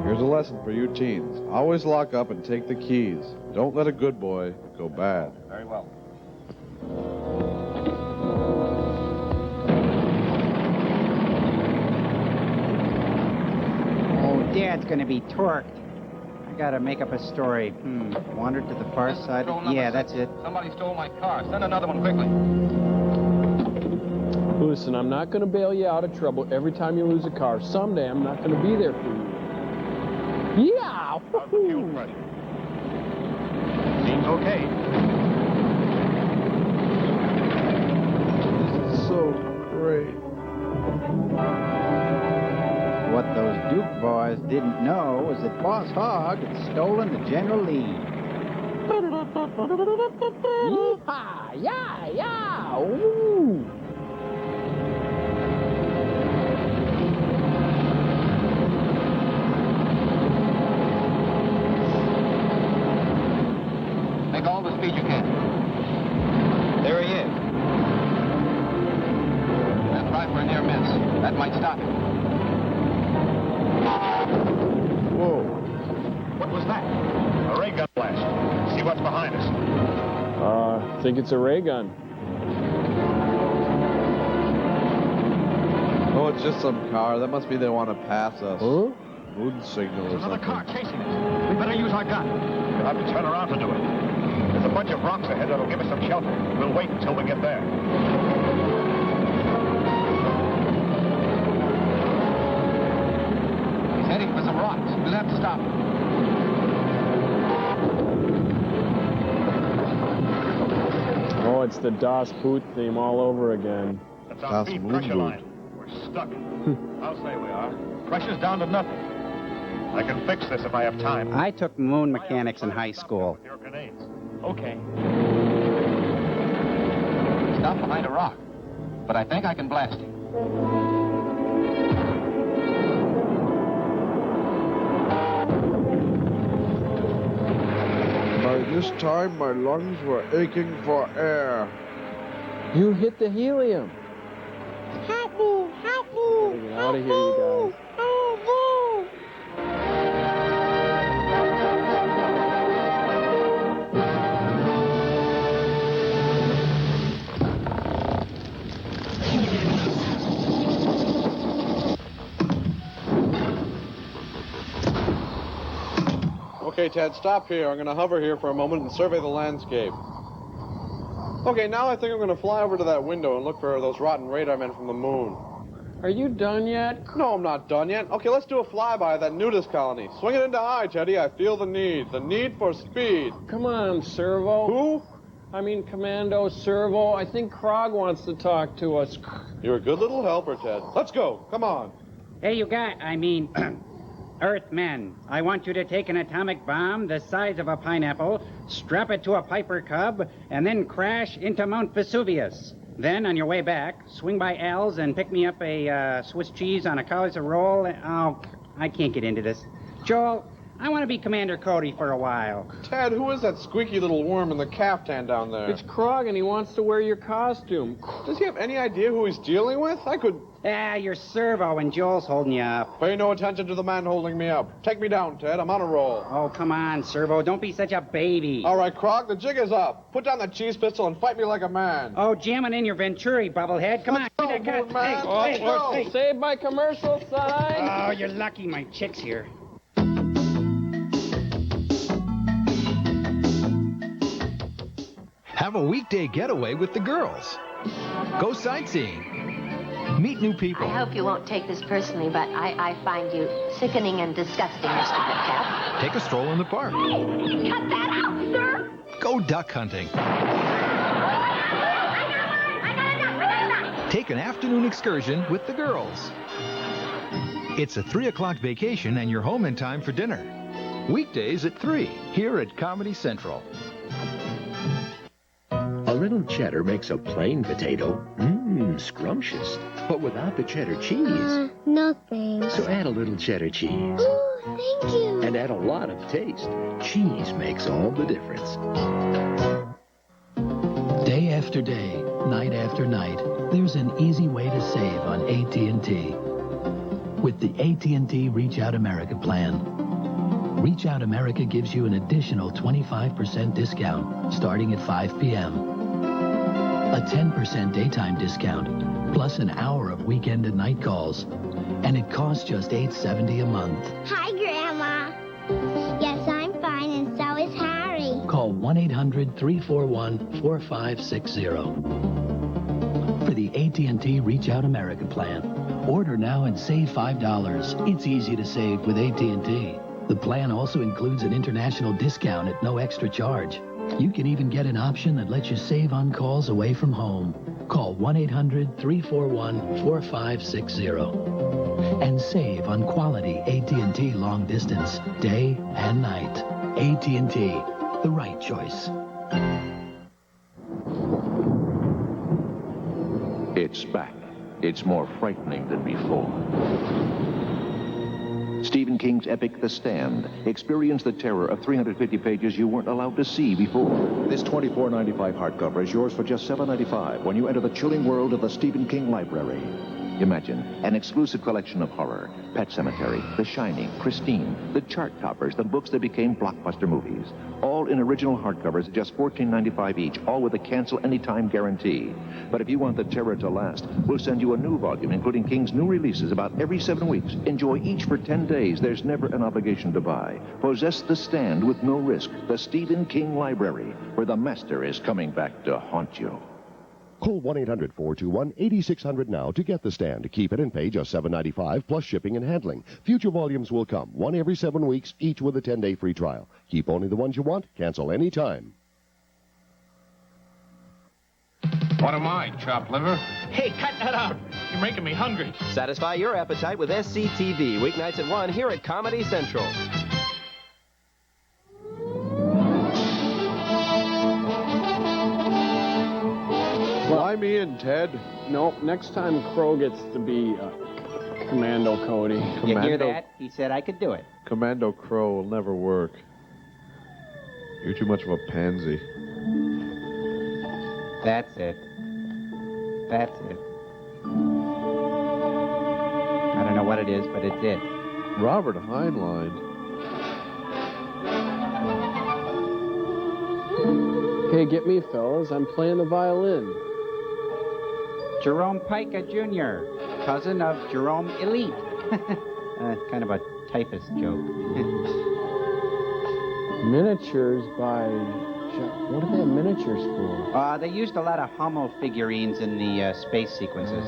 S14: Here's a lesson for you teens. Always lock up and take the keys. Don't let a good boy go bad.
S19: Very well.
S13: Oh, Dad's going to be torqued. I got to make up a story. Wander to the far side. Yeah, that's it.
S21: Somebody stole my car. Send another one quickly.
S6: Listen, I'm not going to bail you out of trouble every time you lose a car. Someday I'm not going to be there for you. Yeah!
S19: How's the fuel pressure? Seems okay.
S14: This is so great.
S13: What those Duke boys didn't know was that Boss Hogg had stolen the General Lee.
S6: Yeehaw! Yeah, yeah! Ooh!
S21: Make all the speed you can. There he is. Then try for a near miss. That might stop him.
S14: Whoa.
S19: What was that? A ray gun blast. See what's behind us.
S6: I think it's a ray gun.
S14: Oh, it's just some car. That must be they want to pass us.
S6: Huh?
S14: Moon signal or
S19: There's another
S14: something.
S19: car chasing us. We better use our gun. We'll have to turn around to do it. There's a bunch of rocks ahead that'll give us some shelter. We'll wait until we get there.
S21: He's heading for some rocks. We'll have to stop him.
S6: Oh, it's the Das Boot theme all over again.
S19: That's our
S14: Das
S19: speed pressure
S14: Moonboot.
S19: line. We're stuck. I'll say we are. Pressure's down to nothing. I can fix this if I have time.
S13: I took moon mechanics in high school.
S19: With your grenades. Okay.
S21: Stop behind a rock. But I think I can blast him.
S14: About This time my lungs were aching for air.
S6: You hit the helium.
S22: Help me! Help me!
S6: Get out of here, you guys.
S14: Okay, Ted, stop here. I'm going to hover here for a moment and survey the landscape. Okay, now I think I'm going to fly over to that window and look for those rotten radar men from the moon.
S6: Are you done yet?
S14: No, I'm not done yet. Okay, let's do a flyby of that nudist colony. Swing it into high, Teddy. I feel the need for speed.
S6: Come on, Servo.
S14: Who?
S6: I mean, Commando Servo. I think Krog wants to talk to us.
S14: You're a good little helper, Ted. Let's go. Come on.
S13: Hey, Earthmen, I want you to take an atomic bomb the size of a pineapple, strap it to a Piper Cub, and then crash into Mount Vesuvius. Then, on your way back, swing by Al's and pick me up a Swiss cheese on a Kaiser roll. Oh, I can't get into this. Joel, I want to be Commander Cody for a while.
S14: Ted, who is that squeaky little worm in the caftan down there?
S6: It's Krog, and he wants to wear your costume.
S14: Does he have any idea who he's dealing with? I could...
S13: You're Servo, and Joel's holding you up.
S14: Pay no attention to the man holding me up. Take me down, Ted. I'm on a roll.
S13: Oh, come on, Servo. Don't be such a baby.
S14: All right, Krog, the jig is up. Put down the cheese pistol and fight me like a man.
S13: Oh, jamming in your Venturi, bubblehead. Come on.
S14: Go, man.
S13: Hey.
S6: Saved by commercial sign.
S13: Oh, you're lucky my chick's here.
S10: Have a weekday getaway with the girls. Go sightseeing. Meet new people.
S11: I hope you won't take this personally, but I find you sickening and disgusting, Mr. Metcalf.
S10: Take a stroll in the park.
S11: Cut that out, sir!
S10: Go duck hunting. Take an afternoon excursion with the girls. It's a 3 o'clock vacation and you're home in time for dinner. Weekdays at 3 here at Comedy Central.
S12: A little cheddar makes a plain potato scrumptious, but without the cheddar cheese.
S22: No thanks.
S12: So add a little cheddar cheese.
S22: Ooh, thank you.
S12: And add a lot of taste. Cheese makes all the difference.
S15: Day after day, night after night, there's an easy way to save on AT&T. With the AT&T Reach Out America plan. Reach Out America gives you an additional 25% discount starting at 5 p.m. A 10% daytime discount, plus an hour of weekend and night calls. And it costs just $8.70 a month.
S22: Hi, Grandma. Yes, I'm fine, and so is Harry.
S15: Call 1-800-341-4560 for the AT&T Reach Out America plan. Order now and save $5. It's easy to save with AT&T. The plan also includes an international discount at no extra charge. You can even get an option that lets you save on calls away from home. Call 1-800-341-4560 and save on quality AT&T long distance, day and night. AT&T, the right choice.
S25: It's back. It's more frightening than before. Stephen King's epic The Stand. Experience the terror of 350 pages you weren't allowed to see before. This $24.95 hardcover is yours for just $7.95 when you enter the chilling world of the Stephen King Library. Imagine an exclusive collection of horror, Pet Sematary, The Shining, Christine, the chart toppers, the books that became blockbuster movies. All in original hardcovers at just $14.95 each, all with a cancel anytime guarantee. But if you want the terror to last, we'll send you a new volume, including King's new releases about every 7 weeks. Enjoy each for 10 days. There's never an obligation to buy. Possess The Stand with no risk. The Stephen King Library, where the master is coming back to haunt you.
S23: Call 1-800-421-8600 now to get The Stand. Keep it and pay just $7.95 plus shipping and handling. Future volumes will come, one every 7 weeks, each with a 10-day free trial. Keep only the ones you want. Cancel any time.
S4: What am I, chopped liver?
S3: Hey, cut that out. You're making me hungry. Satisfy your appetite with SCTV, weeknights at 1 here at Comedy Central.
S14: Fly me in, Ted.
S6: Nope, next time Crow gets to be Commando Cody.
S13: You hear that? He said I could do it.
S14: Commando Crow will never work. You're too much of a pansy.
S13: That's it. That's it. I don't know what it is, but it's it.
S14: Robert Heinlein.
S6: Hey, get me, fellas. I'm playing the violin.
S13: Jerome Pica Jr., cousin of Jerome Elite. Kind of a typist joke.
S6: Miniatures by... What do they have miniatures for?
S13: They used a lot of Hummel figurines in the space sequences.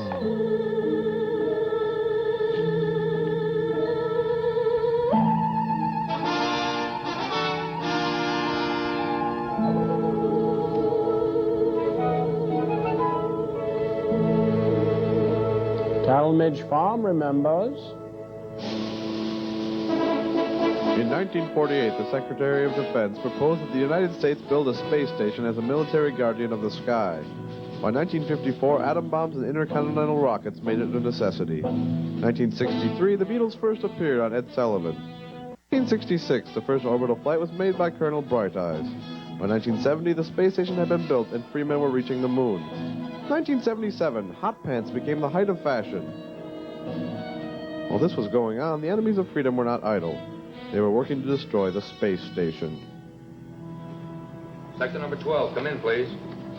S6: Talmadge Farm remembers.
S14: In 1948, the Secretary of Defense proposed that the United States build a space station as a military guardian of the sky. By 1954, atom bombs and intercontinental rockets made it a necessity. 1963, the Beatles first appeared on Ed Sullivan. 1966, the first orbital flight was made by Colonel Brighteyes. By 1970, the space station had been built and free men were reaching the moon. 1977, hot pants became the height of fashion. While this was going on, the enemies of freedom were not idle. They were working to destroy the space station.
S4: Sector number 12, come in, please.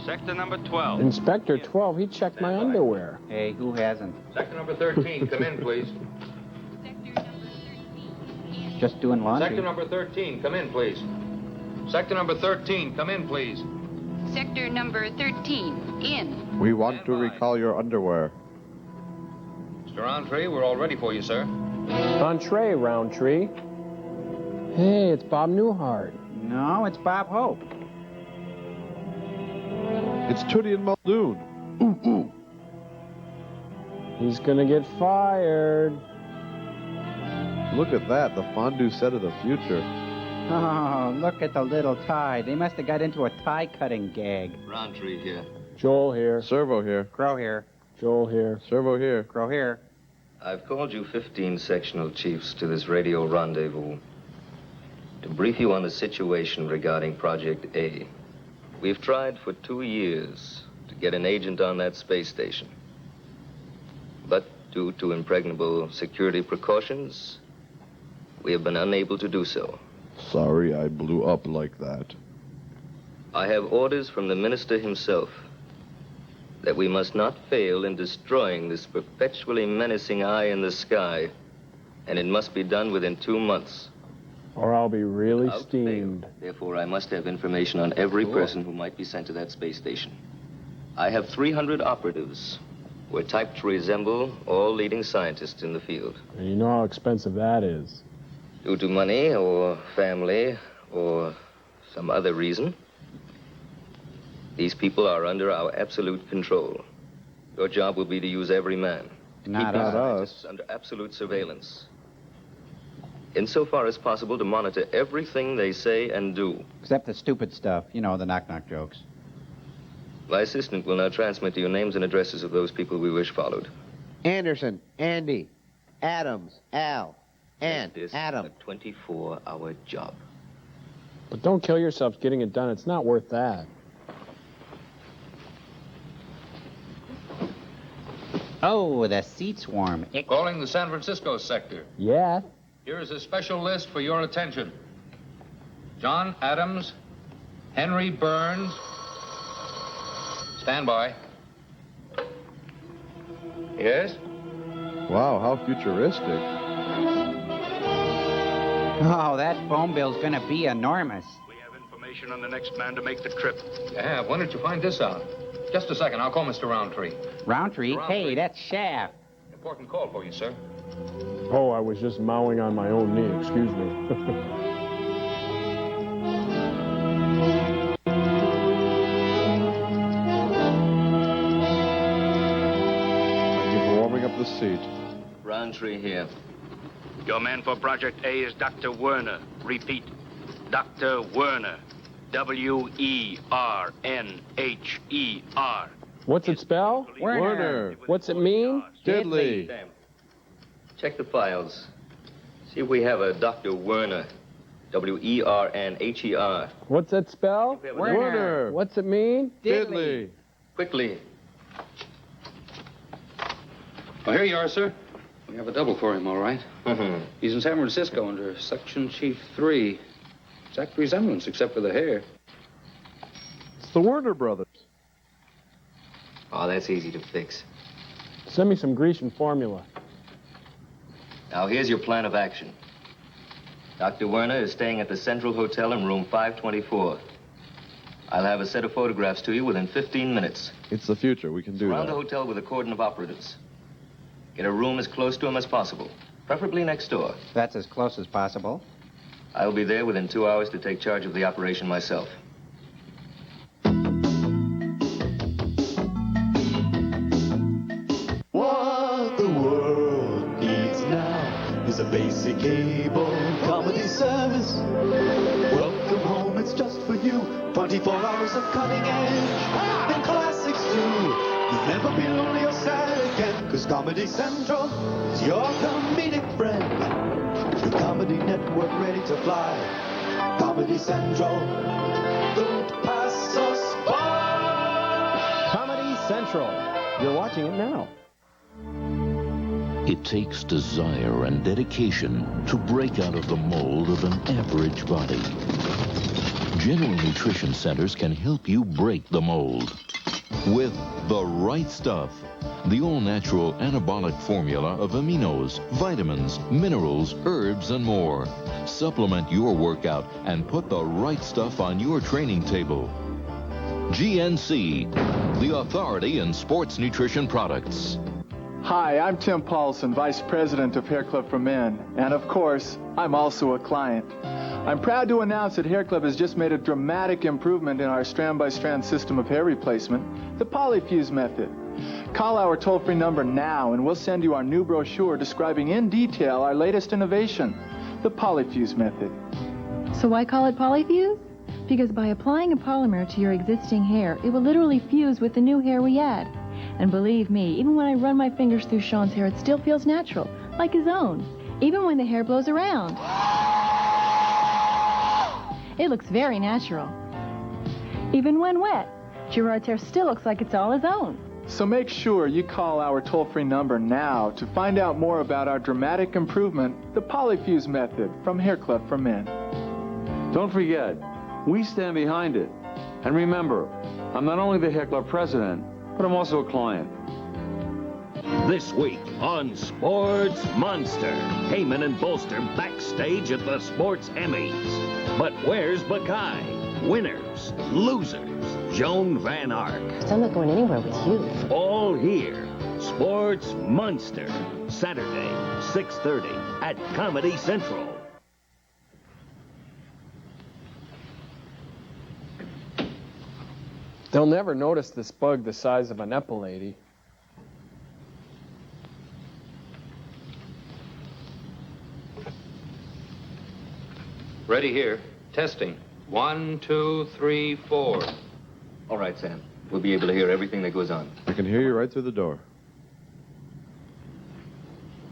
S21: Sector number 12.
S6: Inspector 12, he checked my underwear.
S13: Hey, who hasn't?
S4: Sector number 13, come in, please.
S13: Just doing laundry.
S4: Sector number 13, come in, please. Sector number 13, come in, please.
S7: Sector number 13, in.
S14: We want to recall your underwear.
S4: Mr. Roundtree, we're all ready for you, sir.
S6: Entree, Roundtree. Hey, it's Bob Newhart.
S13: No, it's Bob Hope.
S14: It's Tootie and Muldoon. Ooh, ooh.
S6: He's gonna get fired.
S14: Look at that, the fondue set of the future.
S13: Oh, look at the little tie. They must have got into a tie-cutting gag.
S3: Roundtree here.
S6: Joel here.
S14: Servo here.
S13: Crow here.
S6: Joel here.
S14: Servo here.
S13: Crow here.
S3: I've called you 15 sectional chiefs to this radio rendezvous to brief you on the situation regarding Project A. We've tried for 2 years to get an agent on that space station. But due to impregnable security precautions, we have been unable to do so.
S14: Sorry I blew up like that.
S3: I have orders from the minister himself that we must not fail in destroying this perpetually menacing eye in the sky, and it must be done within 2 months.
S6: Or I'll be really steamed.
S3: Therefore, I must have information on every person who might be sent to that space station. I have 300 operatives who are typed to resemble all leading scientists in the field.
S6: And you know how expensive that is.
S3: Due to money or family or some other reason, these people are under our absolute control. Your job will be to use every man. To
S13: Not
S3: keep these
S13: us.
S3: scientists under absolute surveillance. Insofar as possible, to monitor everything they say and do.
S13: Except the stupid stuff. You know, the knock-knock jokes.
S3: My assistant will now transmit to you names and addresses of those people we wish followed.
S2: Anderson, Andy, Adams, Al, and
S3: This
S2: Adam.
S3: is a 24-hour job.
S6: But don't kill yourselves getting it done. It's not worth that.
S13: Oh, the seat's warm.
S4: Calling the San Francisco sector.
S6: Yeah.
S4: Here is a special list for your attention. John Adams, Henry Burns. Stand by. Yes?
S14: Wow, how futuristic.
S13: Oh, that phone bill's gonna be enormous.
S21: Information on the next man to make the trip.
S4: Yeah, when did you find this out? Just a second, I'll call Mr. Roundtree.
S13: Roundtree? Hey, that's Shaft.
S4: Important call for you, sir.
S6: Oh, I was just mowing on my own knee. Excuse me.
S14: Warming up the seat.
S3: Roundtree here.
S21: Your man for Project A is Dr. Werner. Repeat, Dr. Werner. W-E-R-N-H-E-R.
S6: What's it spell?
S14: Werner.
S6: What's it mean?
S14: Diddley.
S3: Sam, check the files. See if we have a Dr. Werner. W-E-R-N-H-E-R.
S6: What's that spell?
S14: Werner.
S6: What's it mean?
S14: Diddley.
S3: Quickly.
S8: Well, here you are, sir. We have a double for him, all right.
S3: Mm-hmm.
S8: He's in San Francisco under Section Chief 3. Exact resemblance, except for the hair.
S14: It's the Werner brothers.
S3: Oh, that's easy to fix.
S6: Send me some Grecian formula.
S3: Now, here's your plan of action. Dr. Werner is staying at the Central Hotel in room 524. I'll have a set of photographs to you within 15 minutes.
S14: It's the future. We can do
S3: Surround
S14: that.
S3: the hotel with a cordon of operatives. Get a room as close to him as possible, preferably next door.
S13: That's as close as possible.
S3: I'll be there within 2 hours to take charge of the operation myself.
S22: What the world needs now is a basic cable comedy service. Welcome home, it's just for you. 24 hours of cutting edge and classics too. You'll never be lonely or sad again, 'cause Comedy Central is your comedic friend. The Comedy Network ready to fly. Comedy Central, don't pass us by.
S6: Comedy Central. You're watching it now.
S16: It takes desire and dedication to break out of the mold of an average body. General Nutrition Centers can help you break the mold with the right stuff. The all-natural anabolic formula of aminos, vitamins, minerals, herbs, and more. Supplement your workout and put the right stuff on your training table. GNC, the authority in sports nutrition products.
S17: Hi, I'm Tim Paulson, Vice President of Hair Club for Men, and of course, I'm also a client. I'm proud to announce that Hair Club has just made a dramatic improvement in our strand-by-strand system of hair replacement, the Polyfuse method. Call our toll-free number now and we'll send you our new brochure describing in detail our latest innovation, the Polyfuse method.
S18: So why call it Polyfuse? Because by applying a polymer to your existing hair, it will literally fuse with the new hair we add. And believe me, even when I run my fingers through Sean's hair, it still feels natural, like his own, even when the hair blows around. It looks very natural. Even when wet, Gerard's hair still looks like it's all his own.
S17: So make sure you call our toll-free number now to find out more about our dramatic improvement, the Polyfuse method from Hair Club for Men.
S24: Don't forget, we stand behind it. And remember, I'm not only the Hair Club president, but I'm also a client.
S26: This week on Sports Monster, Heyman and Bolster backstage at the Sports Emmys. But where's Buckeye? Winners, losers, Joan Van Ark.
S11: I'm not going anywhere with you.
S26: All here. Sports Monster, Saturday, 6:30 at Comedy Central.
S6: They'll never notice this bug the size of an epilady.
S8: Ready here. Testing. 1, 2, 3, 4.
S3: All right, Sam. We'll be able to hear everything that goes on.
S14: I can hear you right through the door.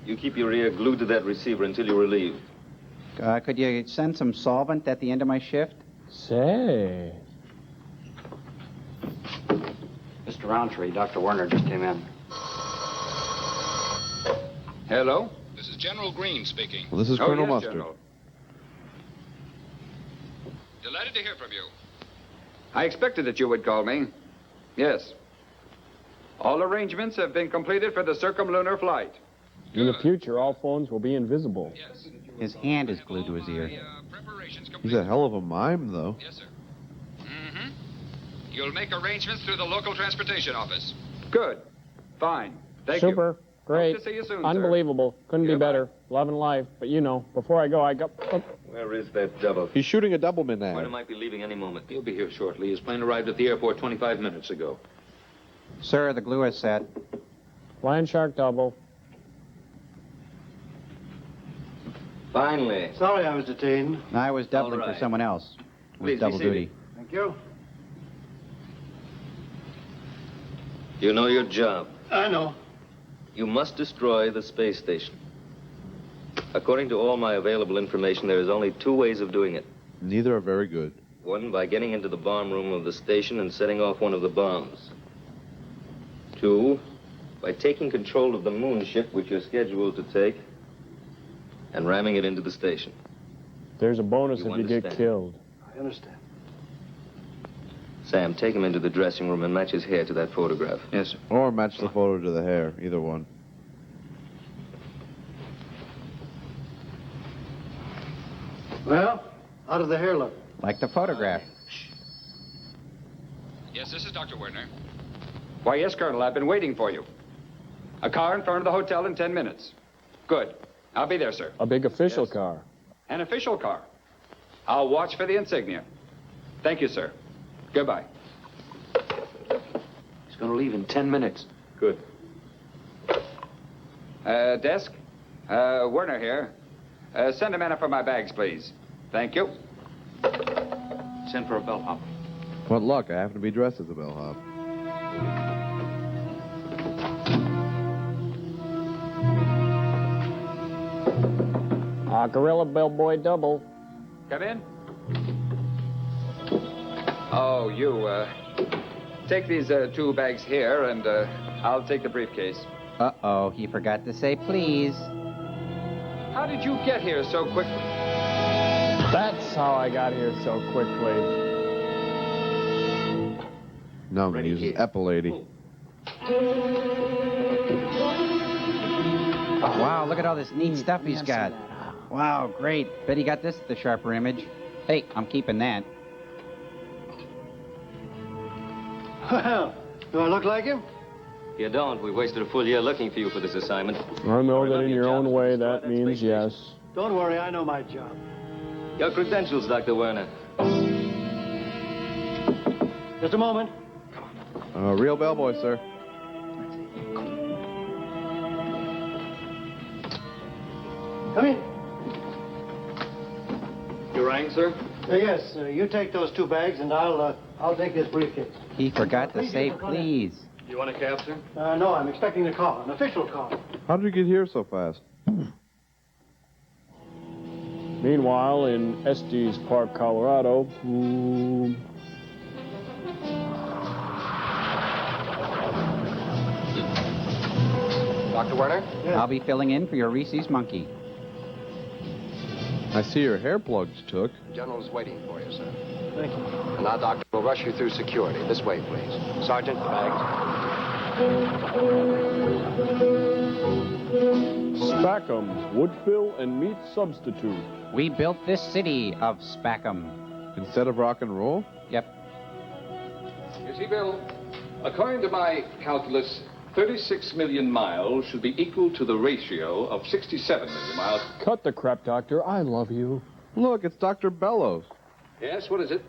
S3: You keep your ear glued to that receiver until you're relieved.
S13: Could you send some solvent at the end of my shift?
S6: Say.
S8: Mr. Roundtree, Dr. Werner just came in. Hello?
S21: This is General Green speaking.
S14: Well, this is Colonel
S21: yes,
S14: Mustard.
S21: General. Delighted to hear from you.
S27: I expected that you would call me. Yes. All arrangements have been completed for the circumlunar flight.
S6: In the future, all phones will be invisible.
S13: His hand is glued to his ear.
S14: He's a hell of a mime, though.
S21: Yes, sir. Mm-hmm. You'll make arrangements through the local transportation office.
S27: Good. Fine. Thank you.
S6: Super. Great.
S27: Hope to see you soon, sir.
S6: Unbelievable. Couldn't be better. Love and life. But you know, before I go, I got... Oh.
S3: Where is that double?
S14: He's shooting a Doubleman ad.
S3: Werner might be leaving any moment.
S8: He'll be here shortly. His plane arrived at the airport 25 minutes ago.
S13: Sir, the glue is set.
S6: Lion Shark double.
S3: Finally.
S5: Sorry I was detained.
S13: I was doubling
S3: All right.
S13: for someone else. It was
S3: Please be
S13: double
S3: seated.
S13: duty.
S5: Thank you.
S3: You know your job.
S5: I know.
S3: You must destroy the space station. According to all my available information, there is only 2 ways of doing it.
S14: Neither are very good.
S3: One, by getting into the bomb room of the station and setting off one of the bombs. 2, by taking control of the moon ship, which you're scheduled to take, and ramming it into the station.
S6: There's a bonus
S3: You
S6: if you get
S3: understand?
S6: killed.
S21: I understand.
S3: Sam, take him into the dressing room and match his hair to that photograph.
S27: Yes, sir.
S14: Or match the photo to the hair. Either one.
S21: Well, how does the hair look?
S13: Like the photograph.
S27: Yes, this is Dr. Werner. Why, yes, Colonel, I've been waiting for you. A car in front of the hotel in 10 minutes. Good. I'll be there, sir.
S6: A big official car.
S27: An official car. I'll watch for the insignia. Thank you, sir. Goodbye.
S8: He's going to leave in 10 minutes.
S27: Good. Desk? Werner here. Send a man up for my bags, please. Thank you.
S8: Send for a bellhop.
S14: What luck, I happen to be dressed as a bellhop.
S6: Gorilla Bellboy double.
S27: Come in. Oh, you, take these 2 bags here, and I'll take the briefcase.
S13: Uh-oh, he forgot to say please.
S27: How did you get here so quickly?
S6: That's how I got here so quickly.
S14: No, I'm going to use an Epilady.
S13: Wow, look at all this neat stuff he's got. Wow, great. Bet he got this at the Sharper Image. Hey, I'm keeping that.
S21: Well, do I look like him?
S3: You don't. We wasted a full year looking for you for this assignment.
S6: I know that in your own way that means yes.
S21: Don't worry, I know my job.
S3: Your credentials, Dr. Werner.
S21: Just a moment.
S14: Real bellboy, sir.
S21: Come in.
S27: You rang, sir?
S21: Yes, you take those 2 bags, and I'll take this briefcase.
S13: He forgot to say please.
S27: You want a cab, sir?
S21: No, I'm expecting a call, an official call.
S14: How did you get here so fast?
S6: Meanwhile, in Estes Park, Colorado,
S27: Dr. Werner?
S13: I'll be filling in for your Reese's monkey.
S14: I see your hair plugs took.
S21: General's waiting for you, sir. Thank you. And now, Doctor, we'll rush you through security. This way, please. Sergeant, the bags.
S6: Spackham's Woodfill and Meat Substitute.
S13: We built this city of Spackham.
S14: Instead of rock and roll?
S13: Yep.
S1: You see, Bill, according to my calculus, 36 million miles should be equal to the ratio of 67 million miles.
S6: Cut the crap, Doctor. I love you.
S14: Look, it's Dr. Bellows.
S1: Yes, what is it?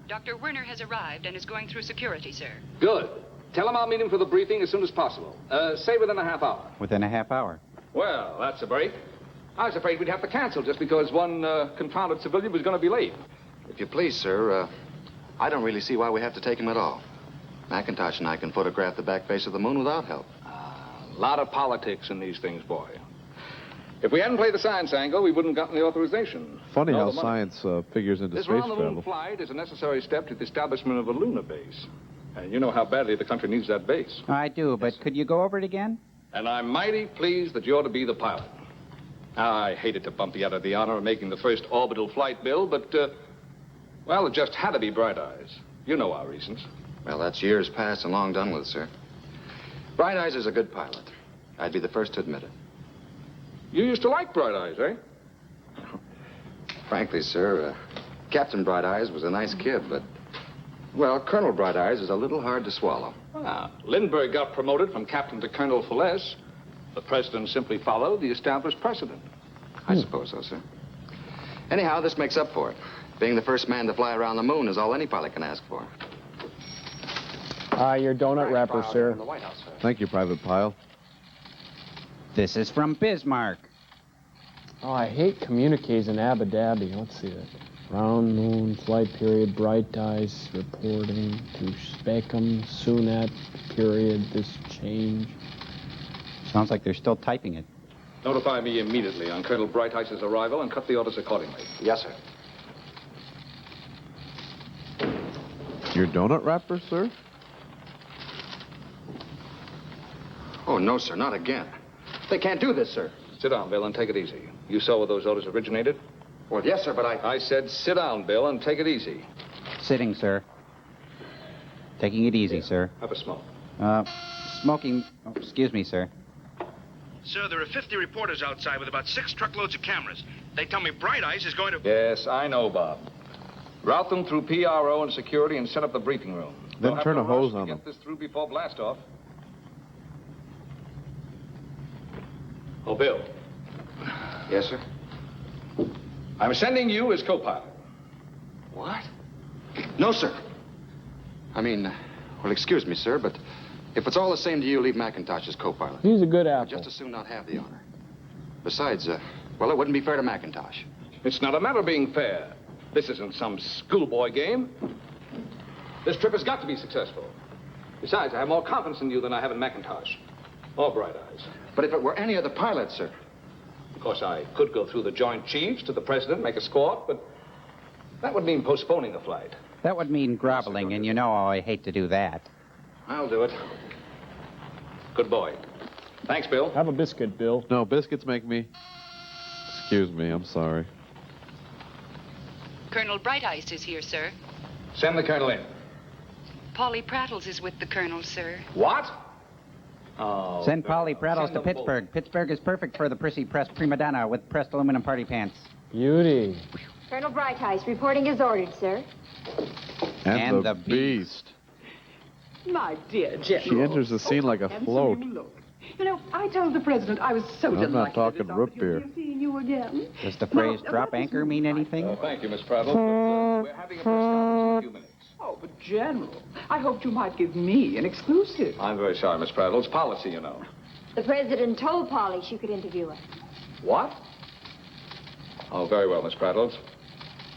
S7: Dr. Werner has arrived and is going through security, sir.
S1: Good. Tell him I'll meet him for the briefing as soon as possible. Say within a half hour.
S13: Within a half hour.
S1: Well, that's a break. I was afraid we'd have to cancel just because one confounded civilian was going to be late.
S9: If you please, sir, I don't really see why we have to take him at all. McIntosh and I can photograph the back face of the moon without help.
S1: A lot of politics in these things, boy. If we hadn't played the science angle, we wouldn't have gotten the authorization.
S14: Funny
S1: No,
S14: how
S1: the money.
S14: science figures into
S1: This
S14: space
S1: round-the-moon
S14: travel.
S1: flight is a necessary step to the establishment of a lunar base. And you know how badly the country needs that base.
S13: I do, but could you go over it again?
S1: And I'm mighty pleased that you're to be the pilot. I hated to bump you out of the honor of making the first orbital flight, Bill, but, well, it just had to be Bright Eyes. You know our reasons.
S9: Well, that's years past and long done with, sir. Bright Eyes is a good pilot. I'd be the first to admit it.
S1: You used to like Bright Eyes, eh?
S9: Frankly, sir, Captain Bright Eyes was a nice kid, but, well, Colonel Bright Eyes is a little hard to swallow.
S1: Ah, Lindbergh got promoted from captain to colonel for less. The president simply followed the established precedent.
S9: I suppose so, sir. Anyhow, this makes up for it. Being the first man to fly around the moon is all any pilot can ask for.
S6: Your donut wrapper, sir.
S14: Thank you, Private Pyle.
S13: This is from Bismarck.
S6: Oh, I hate communiques in Abu Dhabi. Let's see it. Round moon, flight period, Bright Eyes, reporting to Spackham, soon at period, this change.
S13: Sounds like they're still typing it.
S1: Notify me immediately on Colonel Brightice's arrival and cut the orders accordingly.
S9: Yes, sir.
S14: Your donut wrapper, sir?
S9: Oh, no, sir, not again. They can't do this, sir.
S1: Sit down, Bill, and take it easy. You saw where those orders originated?
S9: Well, yes, sir, but
S1: I said sit down, Bill, and take it easy.
S13: Sitting, sir. Taking it easy, sir.
S1: Have a smoke.
S13: Smoking... Oh, excuse me, sir.
S21: Sir, there are 50 reporters outside with about 6 truckloads of cameras. They tell me Bright Eyes is going to...
S1: Yes, I know, Bob. Route them through PRO and security and set up the briefing room.
S14: Then turn a hose on them.
S1: Get this through before blast-off. Oh, Bill.
S9: Yes, sir?
S1: I'm sending you as co-pilot.
S9: What? No, sir. I mean, well, excuse me, sir, but if it's all the same to you, leave McIntosh as co-pilot.
S6: He's a good apple.
S9: I'd just as soon not have the honor. Besides, well, it wouldn't be fair to McIntosh.
S1: It's not a matter of being fair. This isn't some schoolboy game. This trip has got to be successful. Besides, I have more confidence in you than I have in McIntosh. Or Bright Eyes.
S9: But if it were any of the pilots, sir.
S1: Of course, I could go through the Joint Chiefs to the President, make a squawk, but that would mean postponing the flight.
S13: That would mean groveling, and you know how I hate to do that.
S1: I'll do it. Good boy. Thanks, Bill.
S6: Have a biscuit, Bill.
S14: No, biscuits make me... Excuse me, I'm sorry.
S7: Colonel Brightice is here, sir.
S1: Send the colonel in.
S7: Polly Prattles is with the colonel, sir.
S1: What? Oh,
S13: Send Polly Prattles to Pittsburgh.
S1: Both.
S13: Pittsburgh is perfect for the prissy pressed prima donna with pressed aluminum party pants.
S6: Beauty.
S11: Colonel Brightice reporting as ordered, sir.
S14: And the beast.
S10: My dear General.
S14: She enters the scene like a float.
S10: You know, I told the president I was so delighted.
S14: I'm not talking root beer.
S10: Seeing you again.
S13: Does the phrase drop anchor mean anything?
S1: Thank you, Miss Prattles. We're having a press conference in a few minutes.
S10: Oh, but General, I hoped you might give me an exclusive.
S1: I'm very sorry, Miss Prattles. Policy, you know.
S11: The president told Polly she could interview her.
S1: What? Oh, very well, Miss Prattles.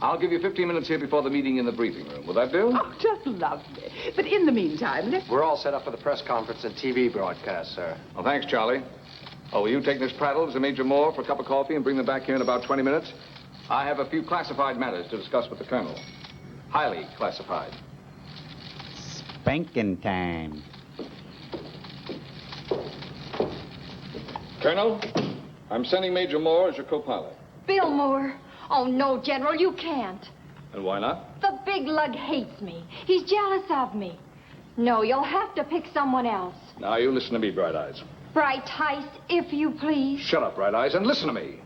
S1: I'll give you 15 minutes here before the meeting in the briefing room. Will that do?
S10: Oh, just lovely. But in the meantime, let's...
S9: We're all set up for the press conference and TV broadcast, sir.
S1: Well, thanks, Charlie. Oh, will you take Miss Prattles and Major Moore for a cup of coffee and bring them back here in about 20 minutes? I have a few classified matters to discuss with the colonel. Highly classified.
S13: Spanking time.
S1: Colonel, I'm sending Major Moore as your co-pilot.
S11: Bill Moore. Oh, no, General, you can't.
S1: And why not?
S11: The big lug hates me. He's jealous of me. No, you'll have to pick someone else.
S1: Now, you listen to me, Bright Eyes.
S11: Brightice, if you please.
S1: Shut up, Bright Eyes, and listen to me.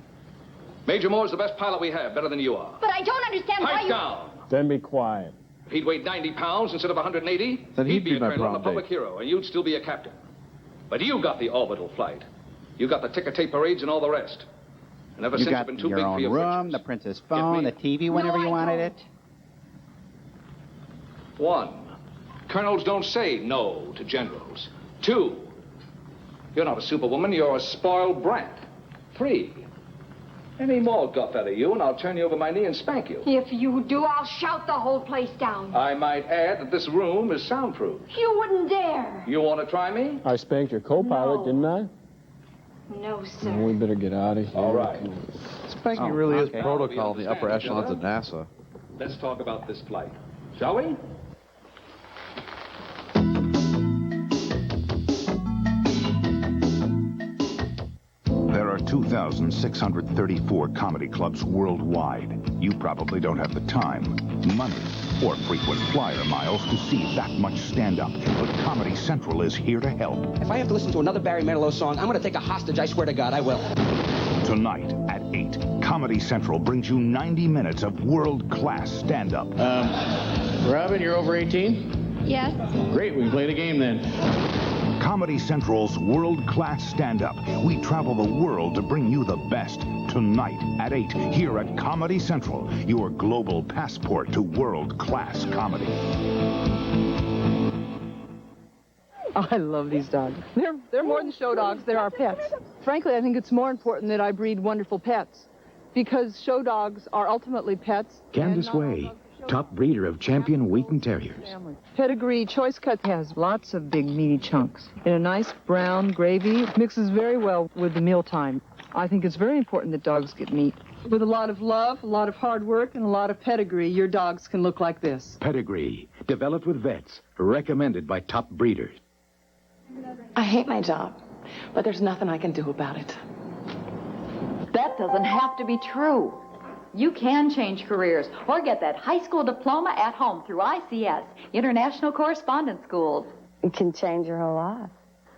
S1: Major Moore's the best pilot we have, better than you are.
S11: But I don't understand why
S1: Pipe
S11: you...
S1: down.
S6: Then be quiet.
S1: If he'd weighed 90 pounds instead of 180,
S14: then he'd be
S1: a
S14: my
S1: colonel and a
S14: prom
S1: public
S14: date.
S1: hero, and you'd still be a captain. But you got the orbital flight. You got the ticker tape parades and all the rest. And ever
S13: You
S1: since
S13: got
S1: you've been too
S13: your
S1: big for
S13: own
S1: your
S13: room,
S1: britches.
S13: the princess phone, the TV whenever
S11: No,
S13: you
S11: I
S13: wanted
S11: don't.
S13: it.
S1: One, colonels don't say no to generals. Two, you're not a superwoman, you're a spoiled brat. Three, any more guff out of you, and I'll turn you over my knee and spank you.
S11: If you do, I'll shout the whole place down.
S1: I might add that this room is soundproof.
S11: You wouldn't dare.
S1: You want to try me?
S6: I spanked your co-pilot,
S11: No.
S6: didn't I?
S11: No, sir.
S6: We better get out of here.
S1: All right.
S14: Spanking really is protocol in the upper echelons of NASA.
S1: Let's talk about this flight, shall we?
S12: There are 2,634 comedy clubs worldwide. You probably don't have the time, money, or frequent flyer miles to see that much stand-up. But Comedy Central is here to help.
S15: If I have to listen to another Barry Manilow song, I'm going to take a hostage. I swear to God, I will.
S12: Tonight at 8, Comedy Central brings you 90 minutes of world-class stand-up.
S19: Robin, you're over 18?
S11: Yes.
S19: Great, we can play the game then.
S12: Comedy Central's world-class stand-up. We travel the world to bring you the best. Tonight at 8, here at Comedy Central, your global passport to world-class comedy.
S20: I love these dogs. They're more than show dogs. They're our pets. Frankly, I think it's more important that I breed wonderful pets because show dogs are ultimately pets.
S23: Candace Way, top breeder of champion Wheaton Terriers.
S20: Pedigree Choice Cut has lots of big meaty chunks in a nice brown gravy. Mixes very well with the mealtime. I think it's very important that dogs get meat. With a lot of love, a lot of hard work, and a lot of pedigree, your dogs can look like this.
S23: Pedigree, developed with vets, recommended by top breeders.
S2: I hate my job, but there's nothing I can do about it.
S4: That doesn't have to be true. You can change careers or get that high school diploma at home through ICS, International Correspondence Schools.
S2: It can change your whole life.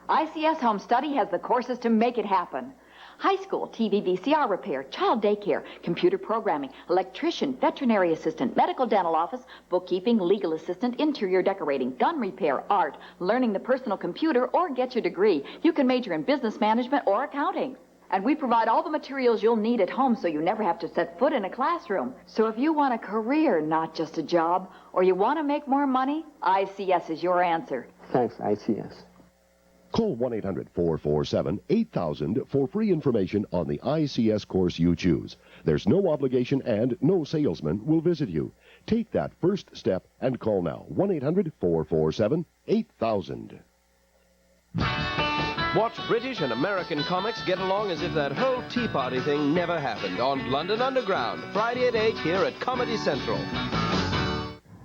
S4: ICS Home Study has the courses to make it happen. High school, TV, VCR repair, child daycare, computer programming, electrician, veterinary assistant, medical dental office, bookkeeping, legal assistant, interior decorating, gun repair, art, learning the personal computer, or get your degree. You can major in business management or accounting. And we provide all the materials you'll need at home so you never have to set foot in a classroom. So if you want a career, not just a job, or you want to make more money, ICS is your answer.
S16: Thanks, ICS.
S17: Call 1-800-447-8000 for free information on the ICS course you choose. There's no obligation and no salesman will visit you. Take that first step and call now. 1-800-447-8000.
S18: Watch British and American comics get along as if that whole Tea Party thing never happened on London Underground, Friday at 8 here at Comedy Central.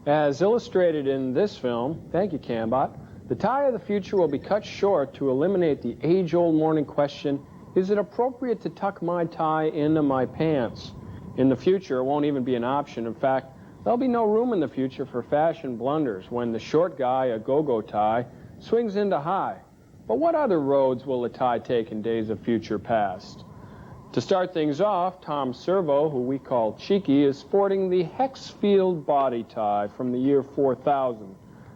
S6: As illustrated in this film, thank you, Cambot, the tie of the future will be cut short to eliminate the age-old morning question, is it appropriate to tuck my tie into my pants? In the future, it won't even be an option. In fact, there'll be no room in the future for fashion blunders when the short guy, a go-go tie, swings into high. But what other roads will the tie take in days of future past? To start things off, Tom Servo, who we call Cheeky, is sporting the Hexfield body tie from the year 4000.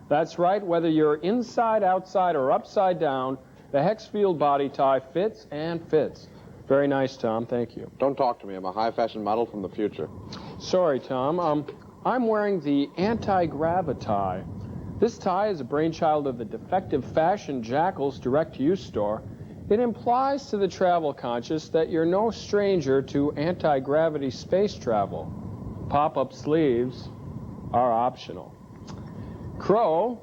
S6: That's right, whether you're inside, outside, or upside down, the Hexfield body tie fits and fits. Very nice, Tom. Thank you.
S14: Don't talk to me. I'm a high-fashion model from the future.
S6: Sorry, Tom. I'm wearing the anti-gravi tie. This tie is a brainchild of the Defective Fashion Jackal's direct-to-use store. It implies to the travel conscious that you're no stranger to anti-gravity space travel. Pop-up sleeves are optional. Crow,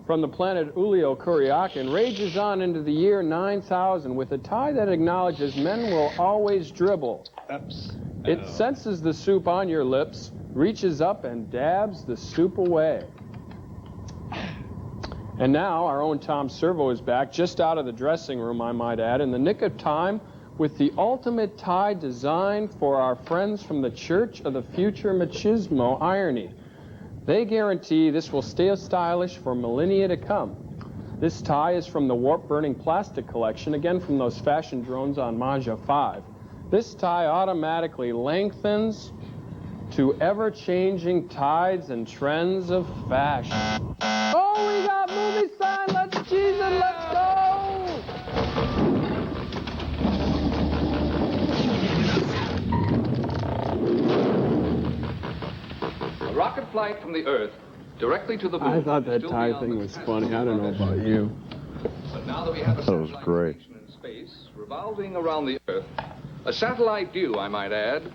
S6: from the planet Ulio Kuryakin, rages on into the year 9000 with a tie that acknowledges men will always dribble. It senses the soup on your lips, reaches up and dabs the soup away. And now our own Tom Servo is back, just out of the dressing room, I might add, in the nick of time with the ultimate tie designed for our friends from the Church of the Future Machismo Irony. They guarantee this will stay stylish for millennia to come. This tie is from the warp-burning plastic collection, again from those fashion drones on Maja 5. This tie automatically lengthens to ever-changing tides and trends of fashion. Oh, we got movie sign! Let's cheese it! Let's go!
S1: A rocket flight from the Earth directly to the moon.
S6: I thought that tie thing was funny. I don't know about you.
S1: But now that we have a
S14: That was great.
S1: station in space revolving around the Earth, a satellite view, I might add,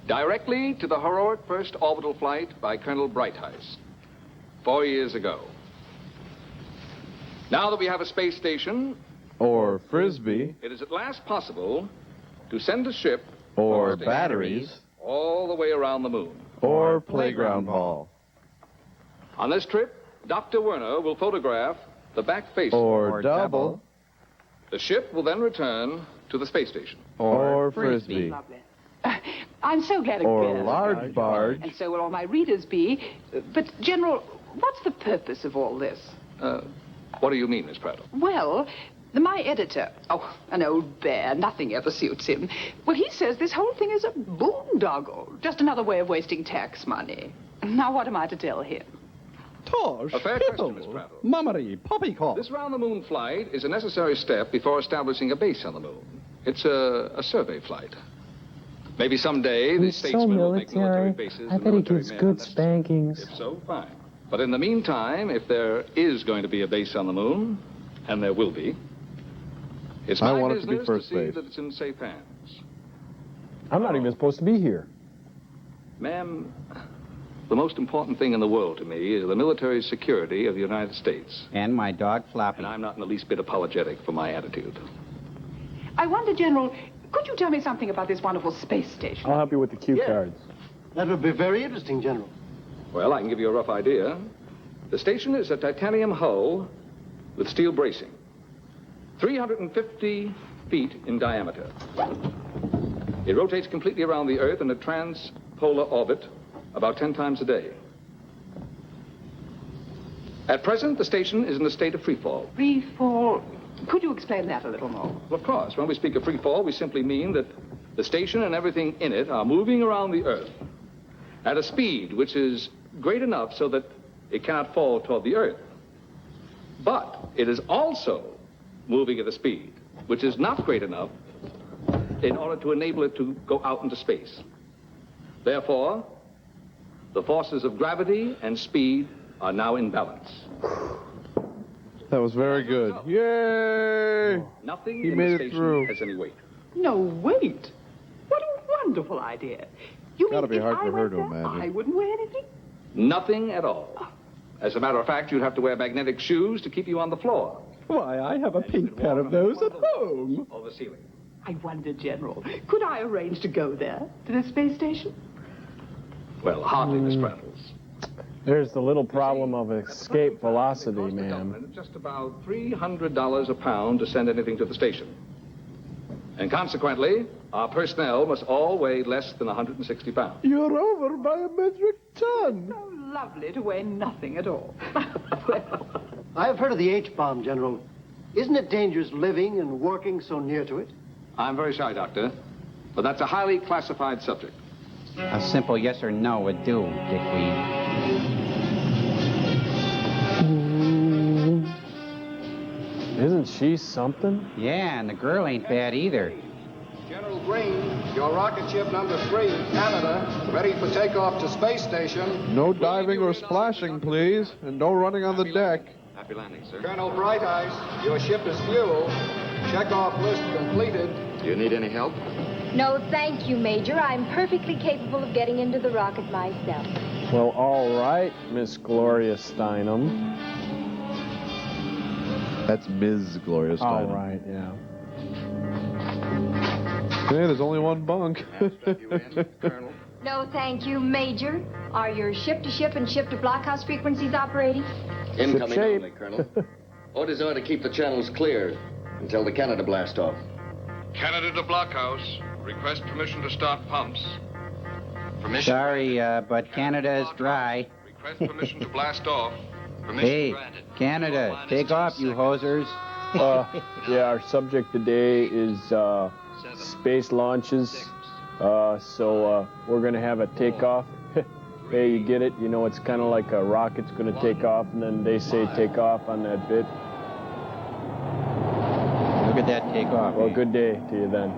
S1: directly to the heroic first orbital flight by Colonel Brightheist 4 years ago. Now that we have a space station,
S14: Or Frisbee.
S1: it is at last possible to send a ship
S14: Or
S1: station
S14: batteries.
S1: all the way around the moon.
S14: Or playground ball.
S1: On this trip, Dr. Werner will photograph the back face.
S14: Or double.
S1: The ship will then return to the space station.
S14: Or Frisbee.
S10: I'm so glad
S14: Or
S10: again.
S14: large barge.
S10: And so will all my readers be. But, General, what's the purpose of all this?
S1: What do you mean, Miss Prattle?
S10: Well, my editor, an old bear, nothing ever suits him. Well, he says this whole thing is a boondoggle, just another way of wasting tax money. Now, what am I to tell him?
S1: A fair question, Miss Prattle.
S5: Mummery, poppycock.
S1: This round-the-moon flight is a necessary step before establishing a base on the moon. It's a survey flight. Maybe someday the statesman will make military bases.
S16: I bet he gives good spankings.
S1: If so, fine. But in the meantime, if there is going to be a base on the moon, and there will be, it's
S14: I
S1: my
S14: want it to be
S1: business
S14: first
S1: see
S14: base.
S1: that it's in safe hands.
S6: I'm not even supposed to be here.
S1: Ma'am, the most important thing in the world to me is the military security of the United States.
S13: And my dog Floppy.
S1: And I'm not in the least bit apologetic for my attitude.
S10: I wonder, General, Could you tell me something about this wonderful space station?
S6: I'll help you with the cue cards.
S3: That would be very interesting, General.
S1: Well, I can give you a rough idea. The station is a titanium hull with steel bracing. 350 feet in diameter. It rotates completely around the Earth in a transpolar orbit about 10 times a day. At present, the station is in a state of free fall.
S10: Free fall? Could you explain that a little more?
S1: Well, of course. When we speak of free fall, we simply mean that the station and everything in it are moving around the Earth at a speed which is great enough so that it cannot fall toward the Earth. But it is also moving at a speed which is not great enough in order to enable it to go out into space. Therefore, the forces of gravity and speed are now in balance.
S14: That was very good. Yay!
S1: Nothing
S14: He
S1: in
S14: made
S1: the
S14: it
S1: station
S14: through.
S1: has any weight.
S10: No, wait. What a wonderful idea. You
S14: Gotta
S10: mean
S14: be
S10: if
S14: hard
S10: I
S14: for her
S10: went
S14: to
S10: there,
S14: imagine.
S10: I wouldn't wear anything?
S1: Nothing at all. As a matter of fact, you'd have to wear magnetic shoes to keep you on the floor.
S8: Why, I have a pink pair of those at home.
S1: Or the ceiling.
S10: I wonder, General, could I arrange to go there, to the space station?
S1: Well, hardly, Miss Rattles.
S6: There's the little problem of escape velocity, ma'am.
S1: It's just about $300 a pound to send anything to the station. And consequently, our personnel must all weigh less than 160 pounds.
S8: You're over by a metric ton.
S10: So lovely to weigh nothing at all.
S3: I have heard of the H-bomb, General. Isn't it dangerous living and working so near to it?
S1: I'm very sorry, Doctor, but that's a highly classified subject.
S13: A simple yes or no would do, Dickweed.
S6: Isn't she something?
S13: Yeah, and the girl ain't bad either.
S21: General Green, your rocket ship number 3, Canada, ready for takeoff to space station.
S14: No diving or splashing, please, and no running on the deck.
S9: Happy landing, sir.
S21: Colonel Bright Eyes, your ship is fuel. Check-off list completed.
S9: Do you need any help?
S22: No, thank you, Major. I'm perfectly capable of getting into the rocket myself.
S6: Well, all right, Miss Gloria Steinem.
S14: That's Ms. Gloria Steinem.
S6: All right, yeah.
S14: Hey, there's only one bunk.
S22: No, thank you, Major. Are your ship-to-ship and ship-to-blockhouse frequencies operating?
S24: Incoming only, Colonel. Orders are to keep the channels clear until the Canada blast off.
S9: Canada to Blockhouse. Request permission to start pumps.
S24: Permission.
S13: Sorry, but Canada is dry.
S9: Request permission to blast off. Permission
S13: Hey,
S9: granted.
S13: Canada, take off, you hosers.
S6: Yeah, our subject today is space launches. So we're going to have a takeoff. Hey, you get it? You know, it's kind of like a rocket's going to take off, and then they say take off on that bit.
S13: Look at that takeoff.
S6: Well, good day to you then.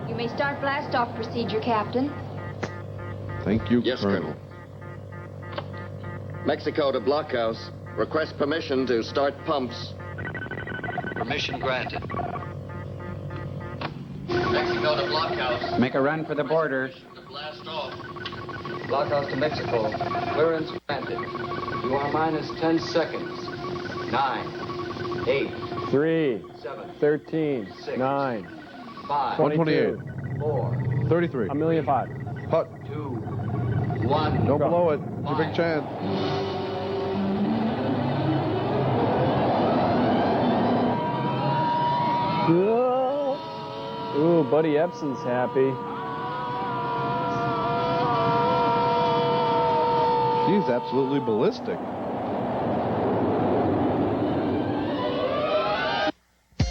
S22: You may start blast-off procedure, Captain.
S14: Thank you,
S24: Yes, Colonel. Mexico to Blockhouse. Request permission to start pumps.
S21: Permission granted.
S24: Mexico to Blockhouse.
S13: Make a run for the border.
S24: Blast off.
S21: Blockhouse to Mexico. Clearance granted. You are minus 10 seconds. 9, 8,
S6: 3,
S21: 7,
S6: 13, 9,
S21: 5,
S6: 22,
S21: 4,
S14: 33.
S6: $1,000,005.
S14: Putt.
S21: 2, 1.
S14: Don't blow it. It's your big chance.
S6: Ooh, Buddy Epson's happy.
S14: She's absolutely ballistic.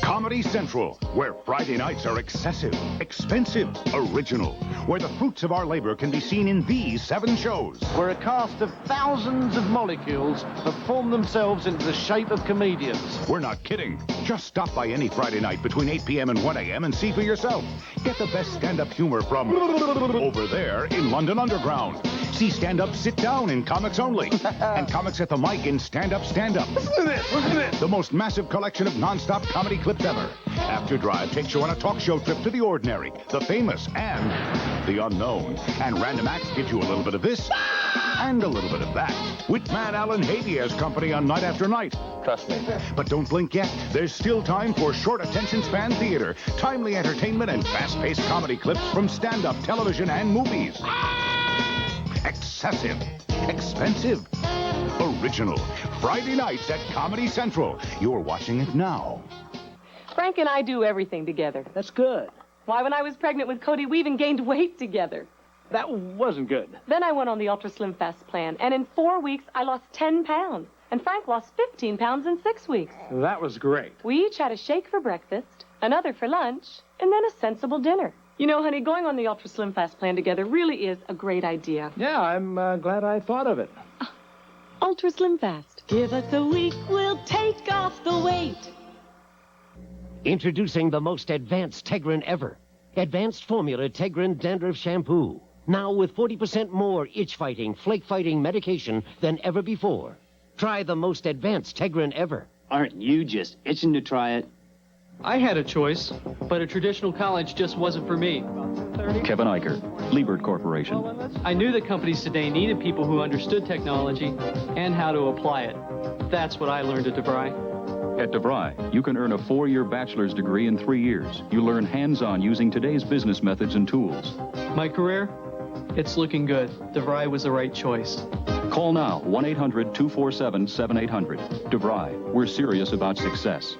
S12: Comedy Central, where Friday nights are excessive, expensive, original, where the fruits of our labor can be seen in these 7 shows.
S3: Where a cast of thousands of molecules have formed themselves into the shape of comedians.
S12: We're not kidding. Just stop by any Friday night between 8 p.m. and 1 a.m. and see for yourself. Get the best stand-up humor from over there in London Underground. See Stand Up, Sit Down in Comics Only. And Comics at the Mic in Stand Up, Stand Up.
S8: Listen to this.
S12: The most massive collection of non-stop comedy clips ever. After Drive takes you on a talk show trip to the ordinary, the famous, and the unknown. And Random Acts gives you a little bit of this and a little bit of that. With man Alan Havey as company on Night After Night.
S21: Trust me.
S12: But don't blink yet. There's still time for short attention span theater, timely entertainment, and fast-paced comedy clips from stand-up, television, and movies. Excessive. Expensive. Original. Friday nights at Comedy Central. You're watching it now.
S2: Frank and I do everything together.
S5: That's good.
S2: Why, when I was pregnant with Cody, we even gained weight together.
S5: That wasn't good.
S2: Then I went on the Ultra Slim Fast plan, and in 4 weeks, I lost 10 pounds. And Frank lost 15 pounds in 6 weeks.
S5: That was great.
S2: We each had a shake for breakfast, another for lunch, and then a sensible dinner. You know, honey, going on the Ultra Slim Fast plan together really is a great idea.
S5: Yeah, I'm glad I thought of it.
S2: Ultra Slim Fast.
S7: Give us a week, we'll take off the weight.
S11: Introducing the most advanced Tegrin ever. Advanced Formula Tegrin Dandruff Shampoo. Now with 40% more itch-fighting, flake-fighting medication than ever before. Try the most advanced Tegrin ever.
S15: Aren't you just itching to try it?
S6: I had a choice, but a traditional college just wasn't for me.
S19: Kevin Eicher, Liebert Corporation.
S6: I knew that companies today needed people who understood technology and how to apply it. That's what I learned at DeVry.
S19: At DeVry, you can earn a 4-year bachelor's degree in 3 years. You learn hands-on using today's business methods and tools.
S6: My career? It's looking good. DeVry was the right choice.
S19: Call now, 1-800-247-7800. DeVry, we're serious about success.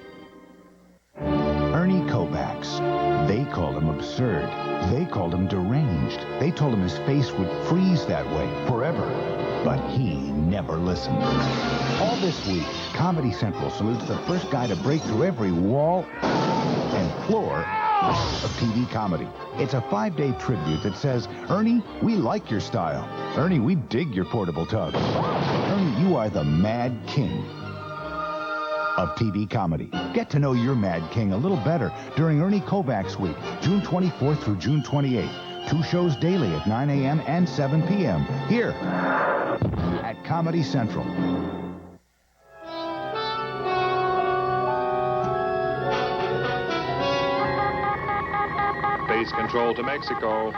S12: Ernie Kovacs. They called him absurd. They called him deranged. They told him his face would freeze that way forever. But he never listened. All this week, Comedy Central salutes the first guy to break through every wall and floor of TV comedy. It's a 5-day tribute that says, Ernie, we like your style. Ernie, we dig your portable tug. Ernie, you are the Mad King of TV comedy. Get to know your Mad King a little better during Ernie Kovacs Week, June 24th through June 28th. 2 shows daily at 9 a.m. and 7 p.m. here at Comedy Central.
S25: Base control to Mexico.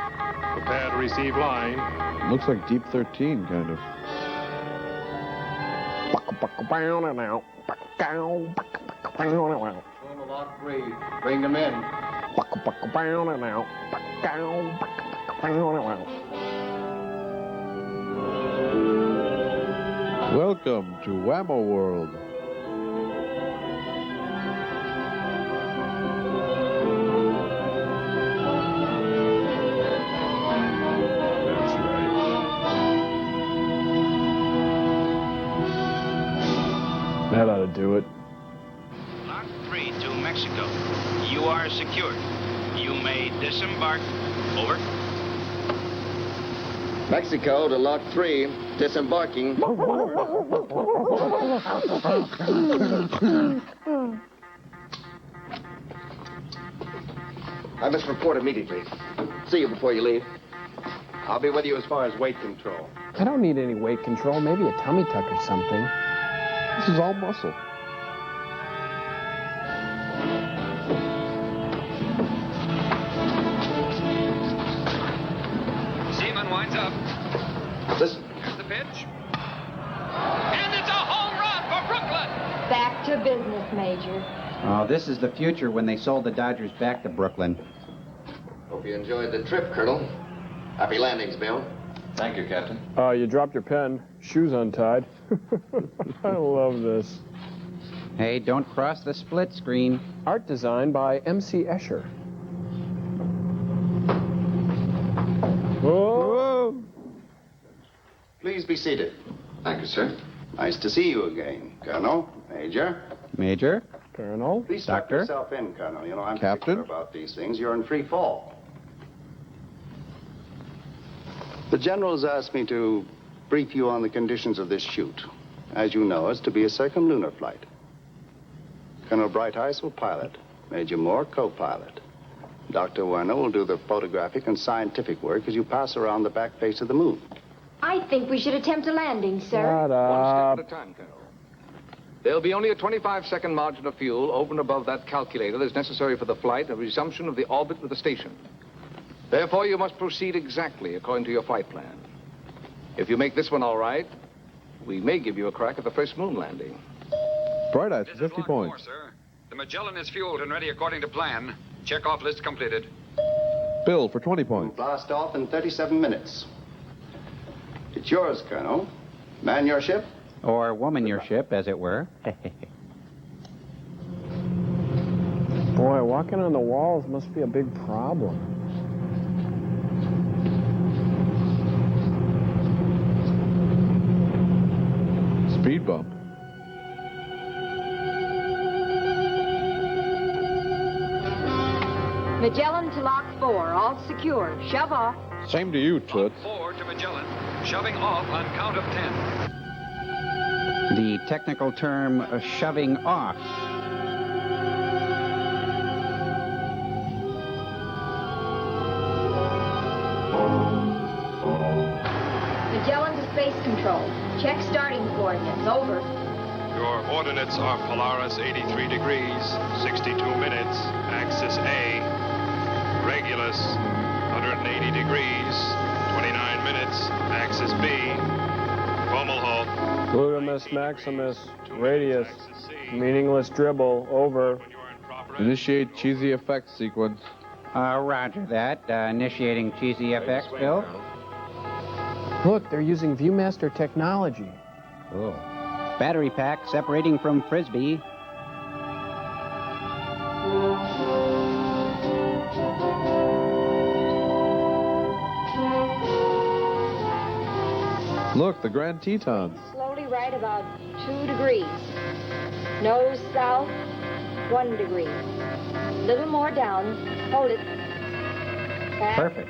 S25: Prepare to receive line.
S14: Looks like Deep 13, kind of.
S21: Lot 3. Bring them in.
S14: Welcome to Whammo World. That's right. That ought to do it.
S26: Lot 3 to Mexico. You are secured. You may disembark. Over.
S24: Mexico to Lot 3, disembarking. I must report immediately. See you before you leave. I'll be with you as far as weight control.
S6: I don't need any weight control, maybe a tummy tuck or something.
S14: This is all muscle.
S26: Seaman winds up.
S24: Listen.
S26: Here's the pitch. And it's a home run for Brooklyn.
S22: Back to business, Major.
S13: Oh, this is the future when they sold the Dodgers back to Brooklyn.
S24: Hope you enjoyed the trip, Colonel. Happy landings, Bill. Thank you, Captain.
S6: You dropped your pen. Shoes untied. I love this.
S13: Hey, don't cross the split screen.
S6: Art design by M.C. Escher. Whoa!
S24: Please be seated. Thank you, sir.
S27: Nice to see you again, Colonel, Major.
S13: Major?
S6: Colonel?
S27: Please tuck
S13: Doctor?
S27: yourself in, Colonel. You know, I'm
S14: Captain?
S27: particular about these things. You're in free fall. The general's asked me to brief you on the conditions of this shoot. As you know, it's to be a circumlunar flight. Colonel Brightheist will pilot. Major Moore, co-pilot. Dr. Werner will do the photographic and scientific work as you pass around the back face of the moon.
S22: I think we should attempt a landing, sir.
S6: Shut
S1: One
S6: up.
S1: step at a time, Colonel. There'll be only a 25-second margin of fuel over and above that calculator that's necessary for the flight and resumption of the orbit with the station. Therefore, you must proceed exactly according to your flight plan. If you make this one all right, we may give you a crack at the first moon landing.
S14: Bright Eyes, 50 points.
S4: Sir. The Magellan is fueled and ready according to plan. Check-off list completed.
S14: Bill for 20 points.
S27: Blast off in 37 minutes. It's yours, Colonel. Man your ship.
S10: Or woman your ship, as it were.
S6: Boy, walking on the walls must be a big problem.
S14: Speed bump.
S22: Magellan to lock 4, all secure. Shove off.
S14: Same to you, Toots.
S4: 4 to Magellan. Shoving off on count of 10.
S10: The technical term, shoving off.
S22: Magellan to space control. Check starting coordinates. Over.
S25: Your ordinates are Polaris 83 degrees, 62 minutes, axis A. Regulus 180 degrees, 29 minutes, axis B. Fomalhaut.
S6: Glutamus maximus, radius, meaningless dribble, over.
S14: Initiate cheesy effects sequence.
S10: Roger that. Initiating cheesy FX, Bill.
S6: Look, they're using Viewmaster technology.
S10: Oh. Battery pack separating from Frisbee.
S14: Look, the Grand Tetons.
S22: Slowly right about 2 degrees. Nose south, 1 degree. Little more down. Hold it. Back.
S10: Perfect.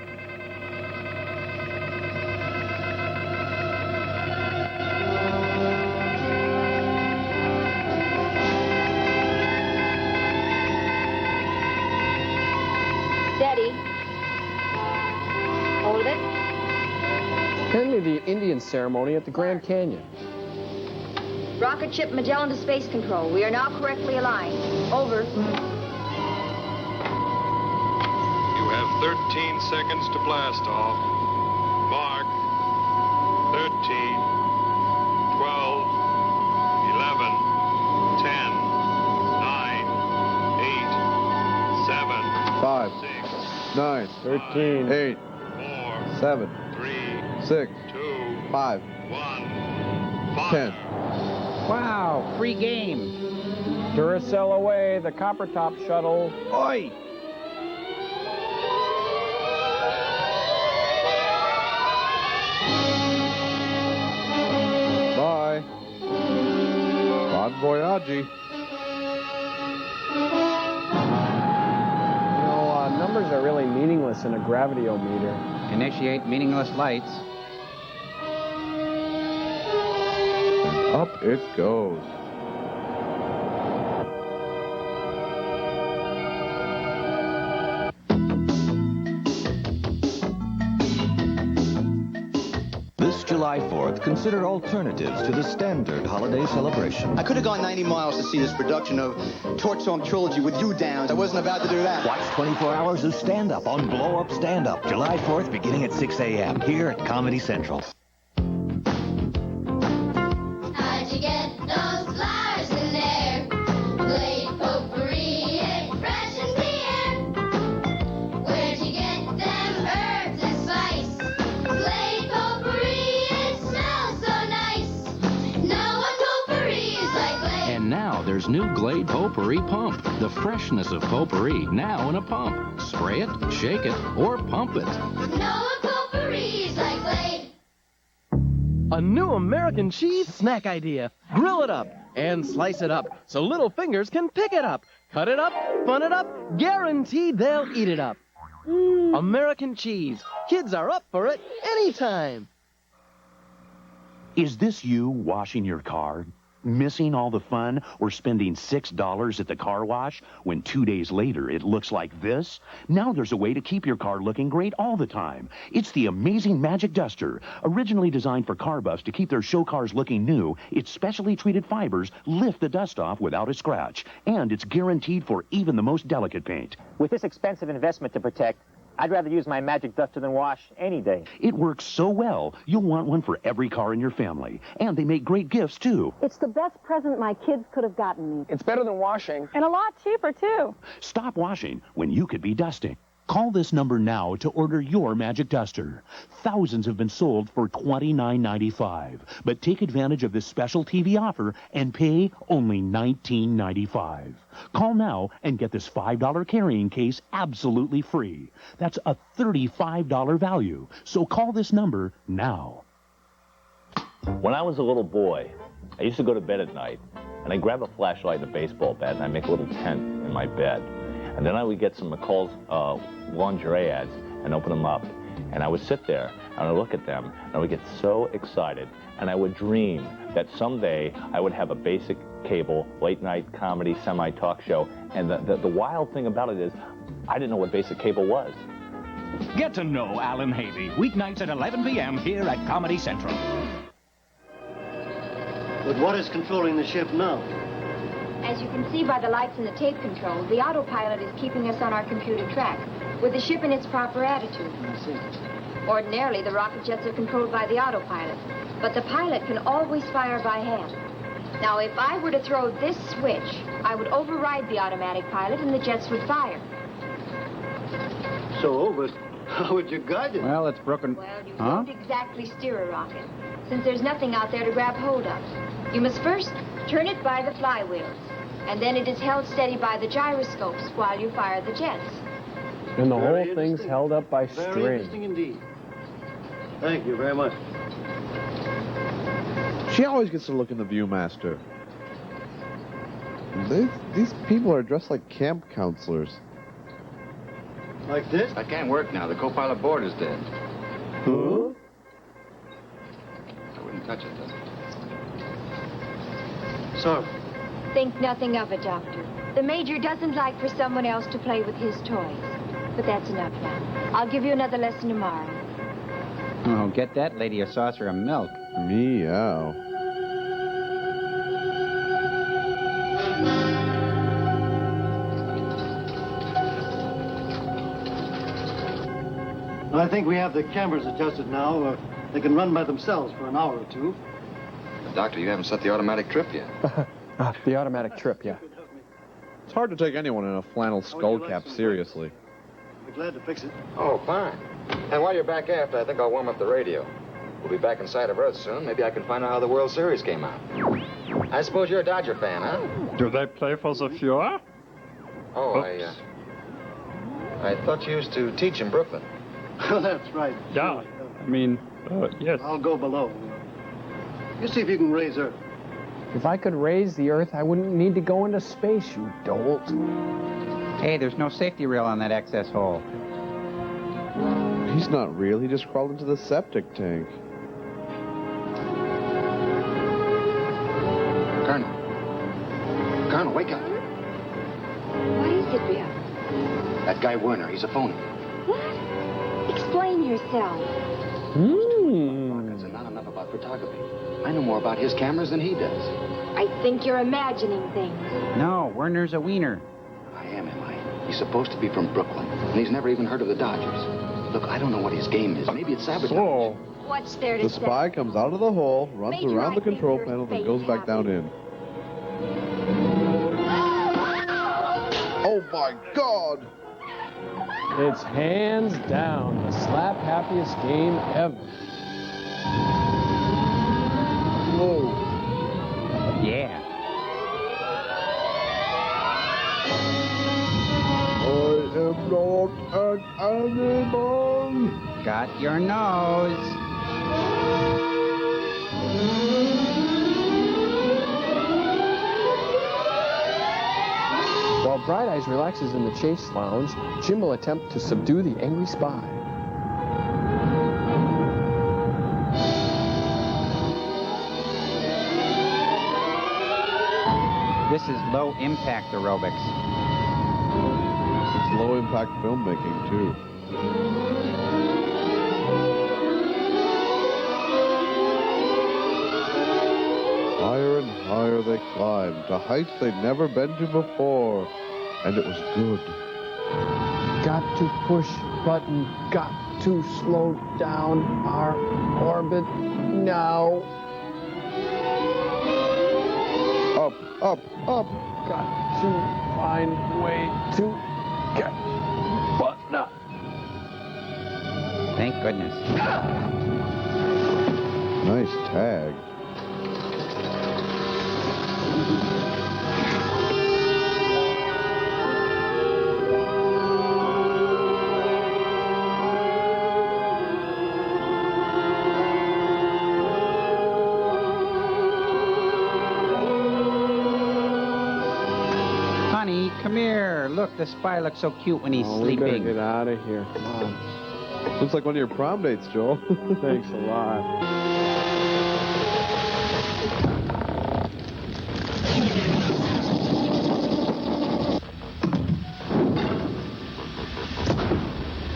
S22: Steady. Hold it.
S6: Send me the Indian ceremony at the Grand Canyon.
S22: Rocket ship Magellan to space control. We are now correctly aligned. Over.
S25: You have 13 seconds to blast off. Mark. 13, 12, 11, 10, 9, 8, 7,
S14: 5,
S25: 6,
S14: 9,
S6: 13,
S14: 8,
S25: 4,
S14: 7,
S25: 3,
S14: 6,
S25: 2,
S14: 5,
S25: 1,
S14: 10.
S10: Wow, free game.
S6: Duracell away, the copper top shuttle.
S10: Oi!
S14: Bye. Bon voyage.
S6: You know, numbers are really meaningless in a gravitiometer.
S10: Initiate meaningless lights.
S14: Up it goes.
S16: This July 4th, consider alternatives to the standard holiday celebration.
S17: I could have gone 90 miles to see this production of Torch Song Trilogy with you, Downs. I wasn't about to do that.
S16: Watch 24 hours of stand-up on Blow Up Stand Up, July 4th, beginning at 6 a.m. here at Comedy Central.
S18: How'd you get those flowers in there? Glade potpourri and fresh and clear. Where'd you get them herbs and spice? Glade potpourri, it smells so nice. No one potpourri is like Glade.
S20: And now there's new Glade Potpourri Pump. The freshness of potpourri, now in a pump. Spray it, shake it, or pump it.
S18: No one potpourri is like Glade.
S23: A new American cheese snack idea. Grill it up and slice it up so little fingers can pick it up. Cut it up, fun it up, guaranteed they'll eat it up. American cheese. Kids are up for it anytime.
S16: Is this you washing your car?
S2: Missing all the fun or spending $6 at the car wash when 2 days later it looks like this? Now there's a way to keep your car looking great all the time. It's the amazing Magic Duster. Originally designed for car buffs to keep their show cars looking new, its specially treated fibers lift the dust off without a scratch. And it's guaranteed for even the most delicate paint.
S3: With this expensive investment to protect, I'd rather use my Magic Duster than wash any day.
S2: It works so well, you'll want one for every car in your family. And they make great gifts, too.
S5: It's the best present my kids could have gotten me.
S6: It's better than washing.
S5: And a lot cheaper, too.
S2: Stop washing when you could be dusting. Call this number now to order your Magic Duster. Thousands have been sold for $29.95. But take advantage of this special TV offer and pay only $19.95. Call now and get this $5 carrying case absolutely free. That's a $35 value. So call this number now.
S7: When I was a little boy, I used to go to bed at night, and I'd grab a flashlight and a baseball bat, and I'd make a little tent in my bed. And then I would get some McCall's lingerie ads and open them up. And I would sit there, and I would look at them, and I would get so excited. And I would dream that someday I would have a basic cable, late-night comedy, semi-talk show. And the wild thing about it is, I didn't know what basic cable was.
S8: Get to know Alan Havey, weeknights at 11 p.m. here at Comedy Central.
S9: But what is controlling the ship now?
S22: As you can see by the lights in the tape control, the autopilot is keeping us on our computer track, with the ship in its proper attitude.
S9: I see.
S22: Ordinarily, the rocket jets are controlled by the autopilot, but the pilot can always fire by hand. Now, if I were to throw this switch, I would override the automatic pilot and the jets would fire.
S9: So, but how would you guide it?
S13: Well, it's broken.
S22: Well, you don't exactly steer a rocket, since there's nothing out there to grab hold of. You must first turn it by the flywheels, and then it is held steady by the gyroscopes while you fire the jets.
S6: And the whole thing's held up by
S9: Very
S6: string.
S9: interesting indeed. Thank you very much.
S14: She always gets to look in the Viewmaster. These people are dressed like camp counselors.
S9: Like this?
S24: That can't work now. The co-pilot board is dead.
S14: Who?
S24: I wouldn't touch it, though.
S9: Sorry.
S22: Think nothing of it, Doctor. The Major doesn't like for someone else to play with his toys. But that's enough now. I'll give you another lesson tomorrow.
S13: Oh, get that lady a saucer of milk.
S14: Meow.
S9: I think we have the cameras adjusted now. They can run by themselves for an hour or two.
S24: Doctor, you haven't set the automatic trip yet.
S6: The automatic trip, yeah.
S14: It's hard to take anyone in a flannel skull cap seriously.
S9: Be glad to fix it.
S24: Oh, fine. And while you're back after, I think I'll warm up the radio. We'll be back inside of Earth soon. Maybe I can find out how the World Series came out. I suppose you're a Dodger fan, huh?
S11: Do they play for the Fuhrer?
S24: Oh, I thought you used to teach in Brooklyn.
S9: That's right.
S11: Yeah. I mean, yes.
S9: I'll go below. You see if you can raise Earth.
S6: If I could raise the Earth, I wouldn't need to go into space, you dolt.
S13: Hey, there's no safety rail on that access hole.
S14: He's not real. He just crawled into the septic tank.
S24: Colonel, wake up.
S22: What is it, Bill?
S24: That guy Werner, he's a phony.
S22: What? Explain yourself.
S24: Rockets are not enough about photography. I know more about his cameras than he does.
S22: I think you're imagining things.
S13: No, Werner's a wiener.
S24: I am I? He's supposed to be from Brooklyn, and he's never even heard of the Dodgers. Look, I don't know what his game is. Maybe it's sabotage.
S14: So,
S22: What's there to
S14: the
S22: say?
S14: spy comes out of the hole, runs
S22: Major,
S14: around the
S22: I think
S14: control
S22: you're
S14: panel, then
S22: fake
S14: goes back down in. Oh my God!
S6: It's hands down the slap happiest game ever.
S14: Whoa.
S13: Yeah.
S14: I am not an animal.
S13: Got your nose.
S6: While Bright Eyes relaxes in the chase lounge, Jim will attempt to subdue the angry spy.
S10: This is low-impact aerobics.
S14: It's low-impact filmmaking, too. Higher and higher they climbed, to heights they'd never been to before. And it was good.
S6: Got to push button, got to slow down our orbit now.
S14: Up, up, up.
S6: Got to find way to get button up.
S10: Thank goodness.
S14: Nice tag.
S10: Honey, come here. Look, the spy looks so cute when he's
S6: We better
S10: sleeping.
S6: get out of here. Come on.
S14: Looks like one of your prom dates, Joel.
S6: Thanks a lot.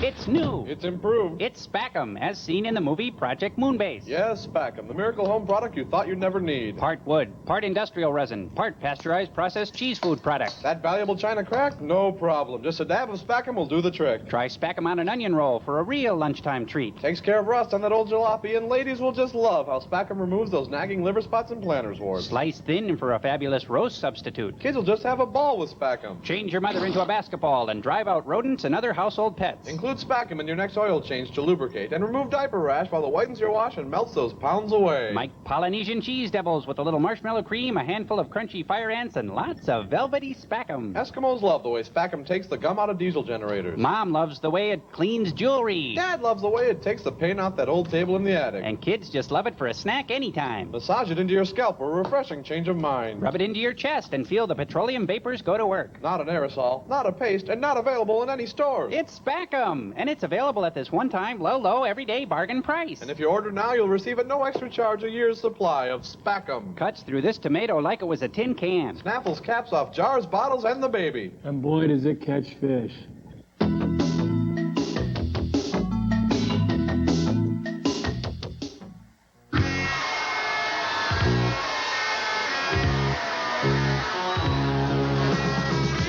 S10: It's new.
S14: It's improved.
S10: It's Spackum, as seen in the movie Project Moonbase.
S14: Yes, Spackum, the miracle home product you thought you'd never need.
S10: Part wood, part industrial resin, part pasteurized processed cheese food product.
S14: That valuable china crack? No problem. Just a dab of Spackum will do the trick.
S10: Try Spackum on an onion roll for a real lunchtime treat.
S14: Takes care of rust on that old jalopy, and ladies will just love how Spackum removes those nagging liver spots and planner's warts.
S10: Slice thin for a fabulous roast substitute.
S14: Kids will just have a ball with Spackum.
S10: Change your mother into a basketball and drive out rodents and other household pets.
S14: Include Spackum in your next oil change to lubricate and remove diaper rash while it whitens your wash and melts those pounds away.
S10: Make Polynesian cheese devils with a little marshmallow cream, a handful of crunchy fire ants, and lots of velvety Spackum.
S14: Eskimos love the way Spackum takes the gum out of diesel generators.
S10: Mom loves the way it cleans jewelry.
S14: Dad loves the way it takes the paint off that old table in the attic.
S10: And kids just love it for a snack anytime.
S14: Massage it into your scalp for a refreshing change of mind.
S10: Rub it into your chest and feel the petroleum vapors go to work.
S14: Not an aerosol, not a paste, and not available in any stores.
S10: It's Spackum, and it's available at this one-time, low, everyday bargain price.
S14: And if you order now, you'll receive at no extra charge a year's supply of Spackum.
S10: Cuts through this tomato like it was a tin can.
S14: Snaffles caps off jars, bottles, and the baby.
S6: And boy, does it catch fish.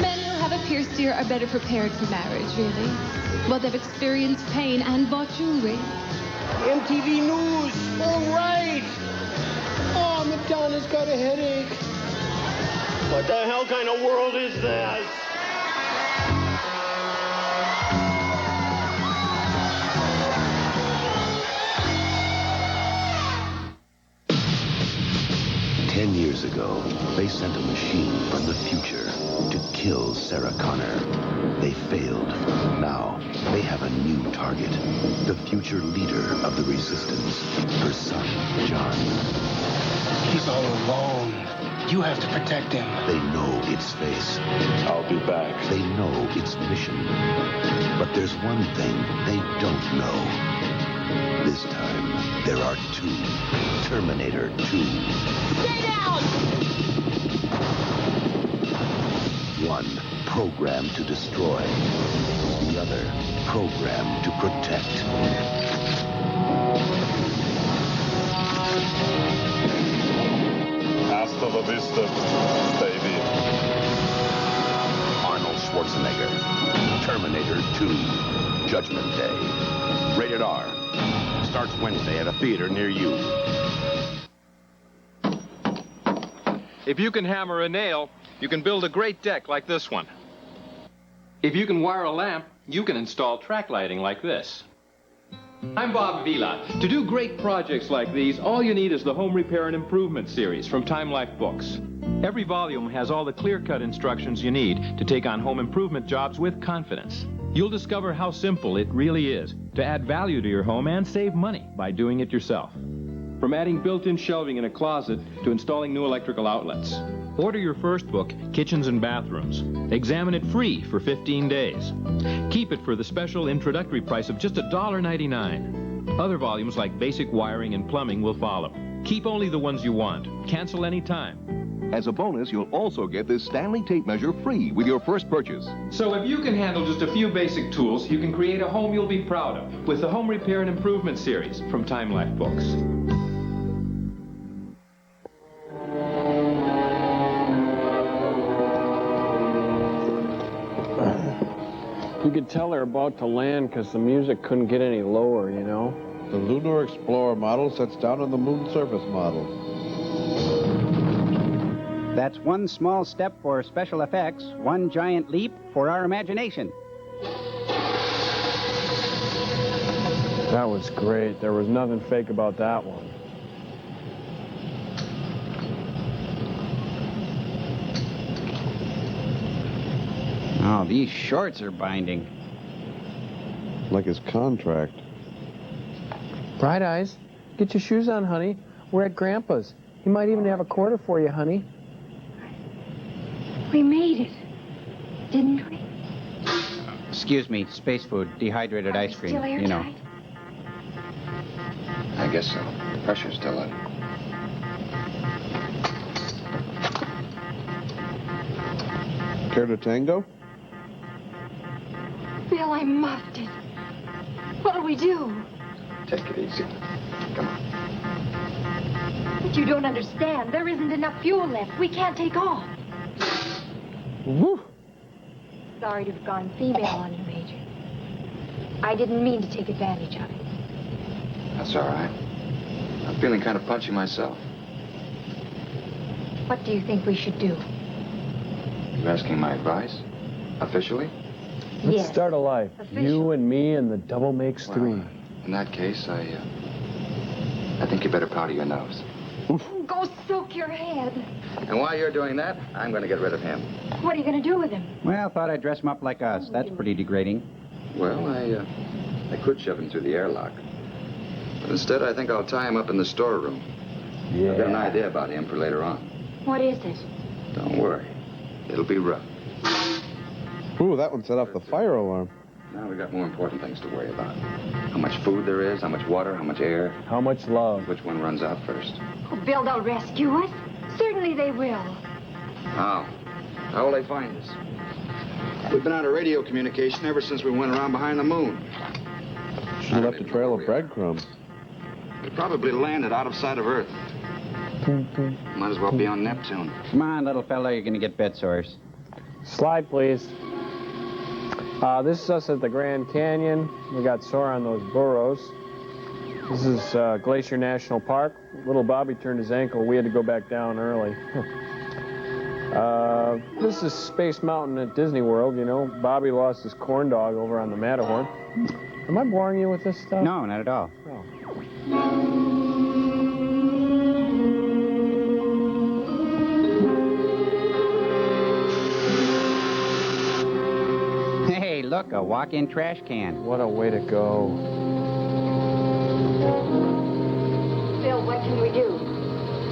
S1: Men who have a pierced ear are better prepared for marriage, really. Well, they've experienced pain and bought jewelry.
S6: MTV News, all right. Oh, Madonna's got a headache.
S12: What the hell kind of world is this?
S16: Years ago, they sent a machine from the future to kill Sarah Connor. They failed. Now, they have a new target. The future leader of the resistance. Her son, John.
S15: He's all alone. You have to protect him.
S16: They know its face.
S12: I'll be back.
S16: They know its mission. But there's one thing they don't know. This time, there are two. Terminator 2.
S12: Stay down!
S16: One programmed to destroy. The other programmed to protect.
S12: Hasta la vista, baby.
S16: Arnold Schwarzenegger. Terminator 2. Judgment Day. Rated R. Starts Wednesday at a theater near you.
S19: If you can hammer a nail, you can build a great deck like this one. If you can wire a lamp, you can install track lighting like this. I'm Bob Vila. To do great projects like these, all you need is the Home Repair and Improvement series from Time Life Books. Every volume has all the clear-cut instructions you need to take on home improvement jobs with confidence. You'll discover how simple it really is to add value to your home and save money by doing it yourself. From adding built-in shelving in a closet to installing new electrical outlets. Order your first book, Kitchens and Bathrooms. Examine it free for 15 days. Keep it for the special introductory price of just $1.99. Other volumes like Basic Wiring and Plumbing will follow. Keep only the ones you want. Cancel any time.
S4: As a bonus, you'll also get this Stanley tape measure free with your first purchase.
S19: So if you can handle just a few basic tools, you can create a home you'll be proud of with the Home Repair and Improvement Series from Time Life Books.
S6: You could tell they're about to land because the music couldn't get any lower, you know?
S14: The Lunar Explorer model sets down on the moon surface model.
S23: That's one small step for special effects, one giant leap for our imagination.
S6: That was great. There was nothing fake about that one.
S23: Oh, these shorts are binding.
S14: Like his contract.
S6: Bright Eyes, get your shoes on, honey. We're at Grandpa's. He might even have a quarter for you, honey.
S22: We made it, didn't we?
S23: Excuse me, space food, dehydrated ice cream,
S22: Still airtight?
S23: you know.
S24: I guess so. The pressure's still up.
S14: Care to tango?
S22: Bill, I muffed it. What'll we do?
S24: Take it easy. Come on.
S22: But you don't understand. There isn't enough fuel left. We can't take off.
S6: Woo!
S22: Sorry to have gone female on you, Major. I didn't mean to take advantage of it.
S24: That's all right. I'm feeling kind of punchy myself.
S22: What do you think we should do?
S24: You asking my advice? Officially?
S6: Let's
S22: Yes.
S6: start a life.
S22: Official.
S6: You and me and the double makes three.
S24: In that case, I think you better powder your nose.
S22: Go soak your head.
S24: And while you're doing that, I'm going to get rid of him.
S22: What are you going to do with him?
S23: Well, thought I'd dress him up like us. That's pretty degrading.
S24: Well, I could shove him through the airlock. But instead, I think I'll tie him up in the storeroom.
S6: Yeah.
S24: I've got an idea about him for later on.
S22: What is it?
S24: Don't worry. It'll be rough.
S14: Ooh, that one set off the fire alarm.
S24: Now we've got more important things to worry about. How much food there is, how much water, how much air.
S6: How much love.
S24: Which one runs out first.
S22: Oh, Bill, they'll rescue us. Certainly they will.
S24: How? How will they find us? We've been out of radio communication ever since we went around behind the moon.
S14: She left a trail of breadcrumbs.
S24: We probably landed out of sight of Earth. Might as well be on Neptune.
S23: Come on, little fella, you're gonna get bed sores.
S6: Slide, please. This is us at the Grand Canyon. We got sore on those burros. This is Glacier National Park. Little Bobby turned his ankle. We had to go back down early. This is Space Mountain at Disney World, you know. Bobby lost his corn dog over on the Matterhorn. Am I boring you with this stuff?
S23: No, not at all.
S6: Oh.
S23: Hey, look, a walk-in trash can.
S6: What a way to go.
S22: Bill, what can we do?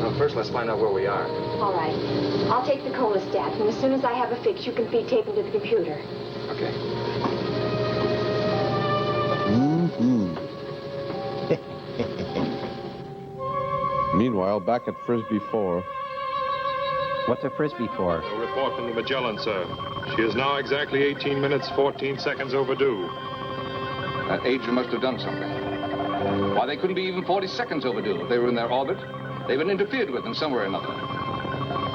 S24: Well, first, let's find out where we are.
S22: All right. I'll take the cholestat, and as soon as I have a fix, you can feed tape into the computer.
S24: Okay.
S14: Meanwhile, back at Frisbee 4.
S23: What's a Frisbee for?
S17: A report from the Magellan, sir. She is now exactly 18 minutes, 14 seconds overdue.
S24: That agent must have done something. Why, they couldn't be even 40 seconds overdue if they were in their orbit. They've been interfered with in some way or another.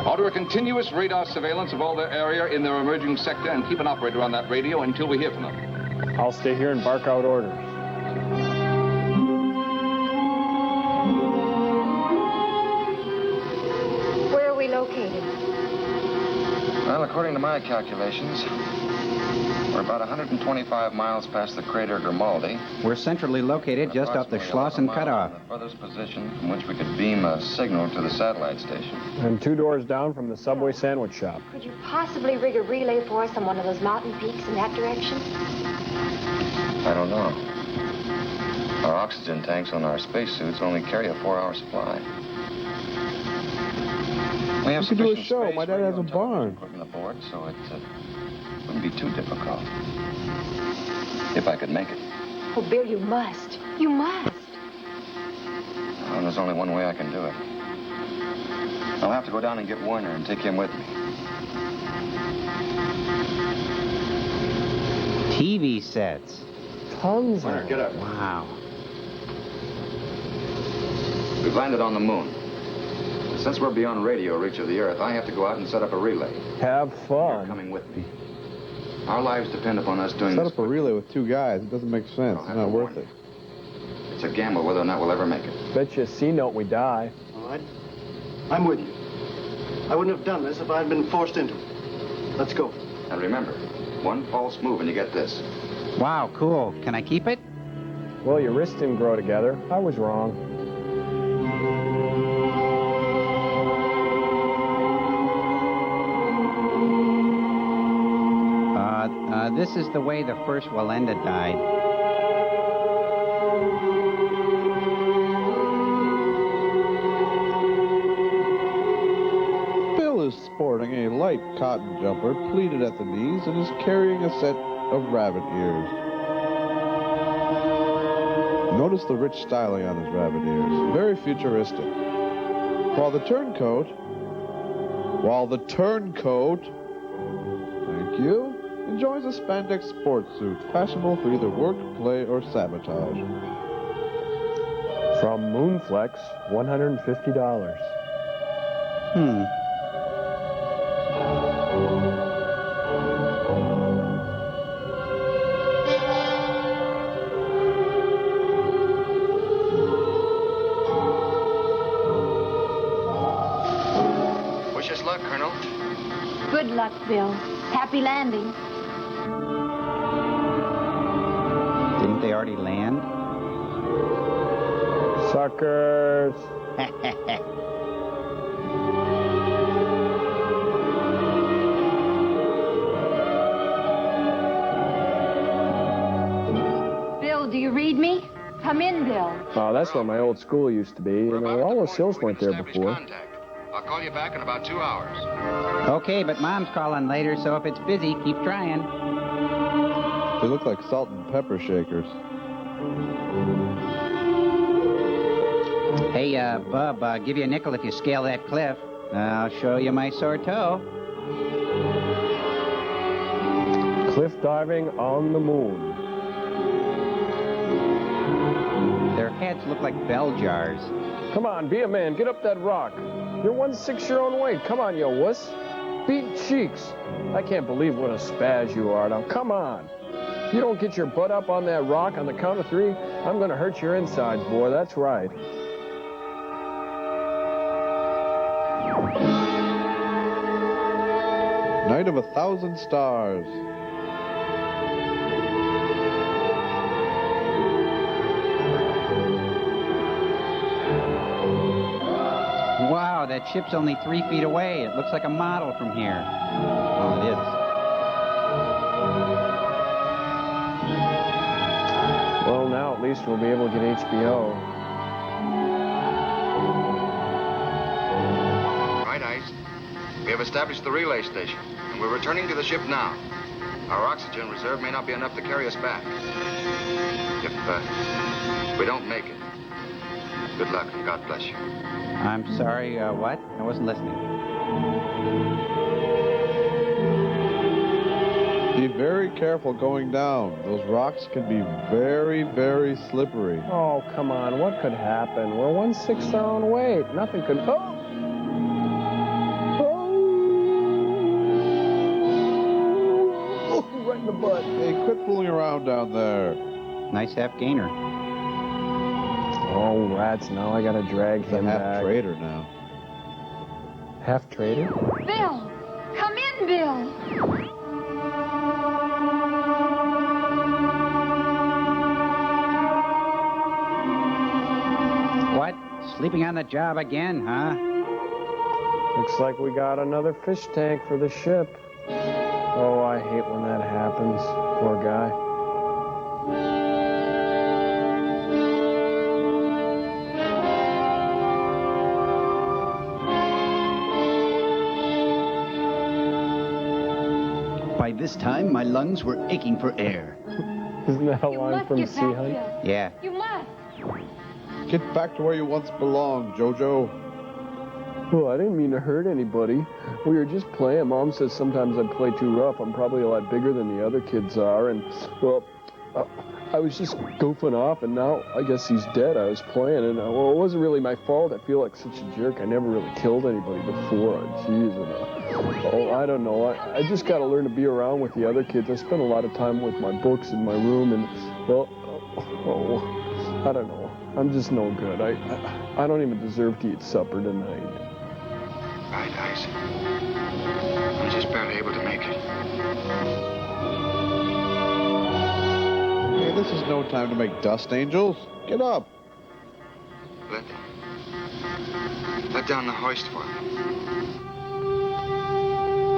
S24: Order a continuous radar surveillance of all their area in their emerging sector and keep an operator on that radio until we hear from them.
S6: I'll stay here and bark out orders.
S22: Where are we located?
S24: Well, according to my calculations, we're about 125 miles past the crater Grimaldi.
S23: We're centrally located just off the Schlossen cutoff.
S24: The furthest position from which we could beam a signal to the satellite station.
S6: And 2 doors down from the Subway sandwich shop.
S22: Could you possibly rig a relay for us on one of those mountain peaks in that direction?
S24: I don't know. Our oxygen tanks on our spacesuits only carry a 4-hour supply. We have
S14: You could do a
S24: sufficient
S14: show.
S24: space,
S14: My dad
S24: radio,
S14: has a
S24: and television
S14: barn.
S24: equipment aboard, so it wouldn't be too difficult. If I could make it.
S22: Oh, Bill, you must. You must.
S24: Well, there's only one way I can do it.
S3: I'll have to go down and get Werner and take him with me.
S10: TV sets.
S6: Tons
S3: Werner, get up.
S10: Wow.
S3: We've landed on the moon. Since we're beyond radio reach of the Earth, I have to go out and set up a relay.
S6: Have fun.
S3: You're coming with me. Our lives depend upon us doing
S14: Set
S3: this.
S14: up a relay with 2 guys. It doesn't make sense. It's not worth it.
S3: It's a gamble whether or not we'll ever make it.
S6: Bet you a C-note we die.
S9: All right. I'm with you. I wouldn't have done this if I had been forced into it. Let's go.
S3: And remember, one false move and you get this.
S10: Wow, cool. Can I keep it?
S6: Well, your wrists didn't grow together. I was wrong.
S10: This is the way the first Walenda died.
S14: Bill is sporting a light cotton jumper pleated at the knees and is carrying a set of rabbit ears. Notice the rich styling on his rabbit ears. Very futuristic. While the turncoat, thank you, enjoys a spandex sports suit, fashionable for either work, play, or sabotage.
S6: From Moonflex, $150.
S3: Wish us luck, Colonel.
S22: Good luck, Bill. Happy landing.
S10: Didn't they already land?
S6: Suckers.
S22: Bill, do you read me? Come in, Bill.
S6: Oh, that's where my old school used to be. You know, all those hills weren't there before.
S3: I'll call you back in about 2 hours.
S10: Okay, but Mom's calling later, so if it's busy, keep trying.
S14: They look like salt and pepper shakers.
S10: Hey, Bub, give you a nickel if you scale that cliff. I'll show you my sore toe.
S6: Cliff diving on the moon.
S10: Their heads look like bell jars.
S6: Come on, be a man. Get up that rock. You're 1/6 your own weight. Come on, you wuss. Beat cheeks. I can't believe what a spaz you are. Now, come on. If you don't get your butt up on that rock on the count of 3, I'm going to hurt your insides, boy. That's right.
S14: Night of 1,000 stars.
S10: Wow, that ship's only 3 feet away. It looks like a model from here. Oh, it is.
S6: Well, now at least we'll be able to get HBO.
S3: Right, Ice. We have established the relay station, and we're returning to the ship now. Our oxygen reserve may not be enough to carry us back. If we don't make it, good luck and God bless you.
S10: I'm sorry, what? I wasn't listening.
S14: Be very careful going down. Those rocks can be very, very slippery.
S6: Oh, come on. What could happen? We're 1/6 our own weight. Nothing could... Oh! Right in the butt.
S14: Hey, quit fooling around down there.
S10: Nice half gainer.
S6: Oh, rats. Now I gotta drag him back.
S14: Half traitor now.
S6: Half traitor?
S22: Bill! Come in, Bill!
S10: What? Sleeping on the job again, huh?
S6: Looks like we got another fish tank for the ship. Oh, I hate when that happens. Poor guy.
S18: By this time, my lungs were aching for air.
S6: Isn't that a line from Sea Hunt?
S10: Yeah.
S22: You must.
S14: Get back to where you once belonged, Jojo.
S6: Oh, I didn't mean to hurt anybody. We were just playing. Mom says sometimes I play too rough. I'm probably a lot bigger than the other kids are. And, well, I was just goofing off, and now I guess he's dead. I was playing, and, well, it wasn't really my fault. I feel like such a jerk. I never really killed anybody before. Jeez, and, I don't know. I just got to learn to be around with the other kids. I spend a lot of time with my books in my room, and, well, I don't know. I'm just no good. I don't even deserve to eat supper tonight.
S3: Right, Isaac. I'm just barely able to make it.
S14: Hey, this is no time to make dust angels. Get up.
S3: Let down the hoist for me.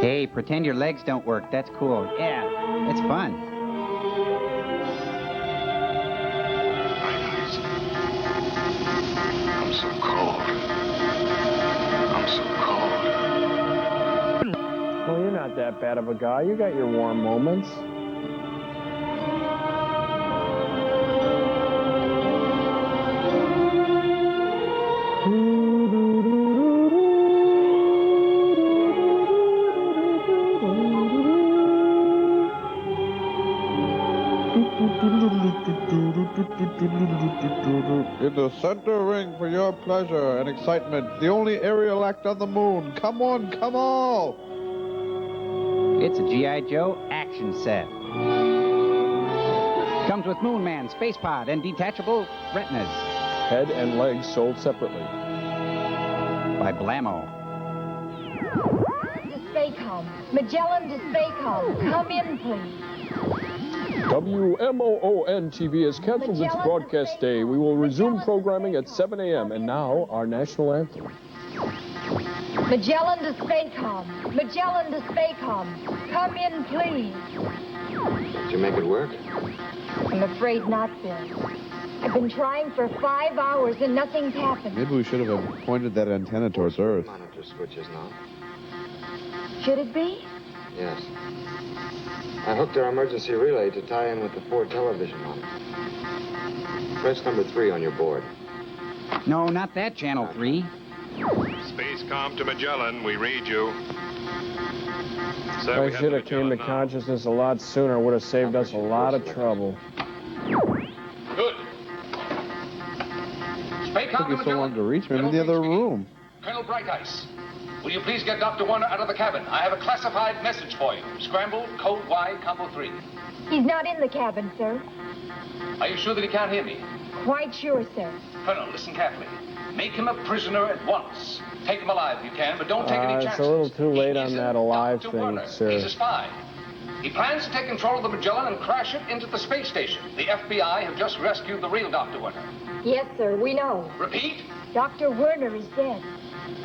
S13: Hey, pretend your legs don't work. That's cool. Yeah, it's fun.
S3: I'm so cold. I'm so cold.
S6: Well, you're not that bad of a guy. You got your warm moments.
S14: In the center ring for your pleasure and excitement, the only aerial act on the moon. Come on, come all!
S13: It's a G.I. Joe action set. Comes with Moonman, Space Pod, and detachable retinas.
S6: Head and legs sold separately.
S13: By Blammo.
S22: Spacom. Magellan to Spacom. Come in, please.
S6: WMOON TV has canceled its broadcast day. We will resume programming at 7 a.m. And now, our national anthem.
S22: Magellan to Spacom. Magellan to Spacom. Come in, please.
S3: Did you make it work?
S22: I'm afraid not, Bill. I've been trying for 5 hours and nothing's happened.
S14: Maybe we should have pointed that antenna towards Earth.
S3: Monitor switch is not.
S22: Should it be?
S3: Yes. I hooked our emergency relay to tie in with the 4 television monitor. Press number 3 on your board.
S13: No, not that channel 3.
S17: Spacecom to Magellan, we read you.
S6: I should have came to consciousness a lot sooner. Would have saved us a lot of trouble.
S24: Good. Spacecom
S14: Took you so long to reach me in the other room.
S24: Colonel Bright Ice, will you please get Dr. Warner out of the cabin? I have a classified message for you. Scrambled, code Y, combo 3.
S22: He's not in the cabin, sir.
S24: Are you sure that he can't hear me?
S22: Quite sure, sir.
S24: Colonel, listen carefully. Make him a prisoner at once. Take him alive if you can, but don't take any chances.
S6: It's a little too late on that alive thing,
S24: Warner.
S6: sir.
S24: He's a spy. He plans to take control of the Magellan and crash it into the space station. The FBI have just rescued the real Dr. Werner.
S22: Yes, sir, we know.
S24: Repeat?
S22: Dr. Werner is dead.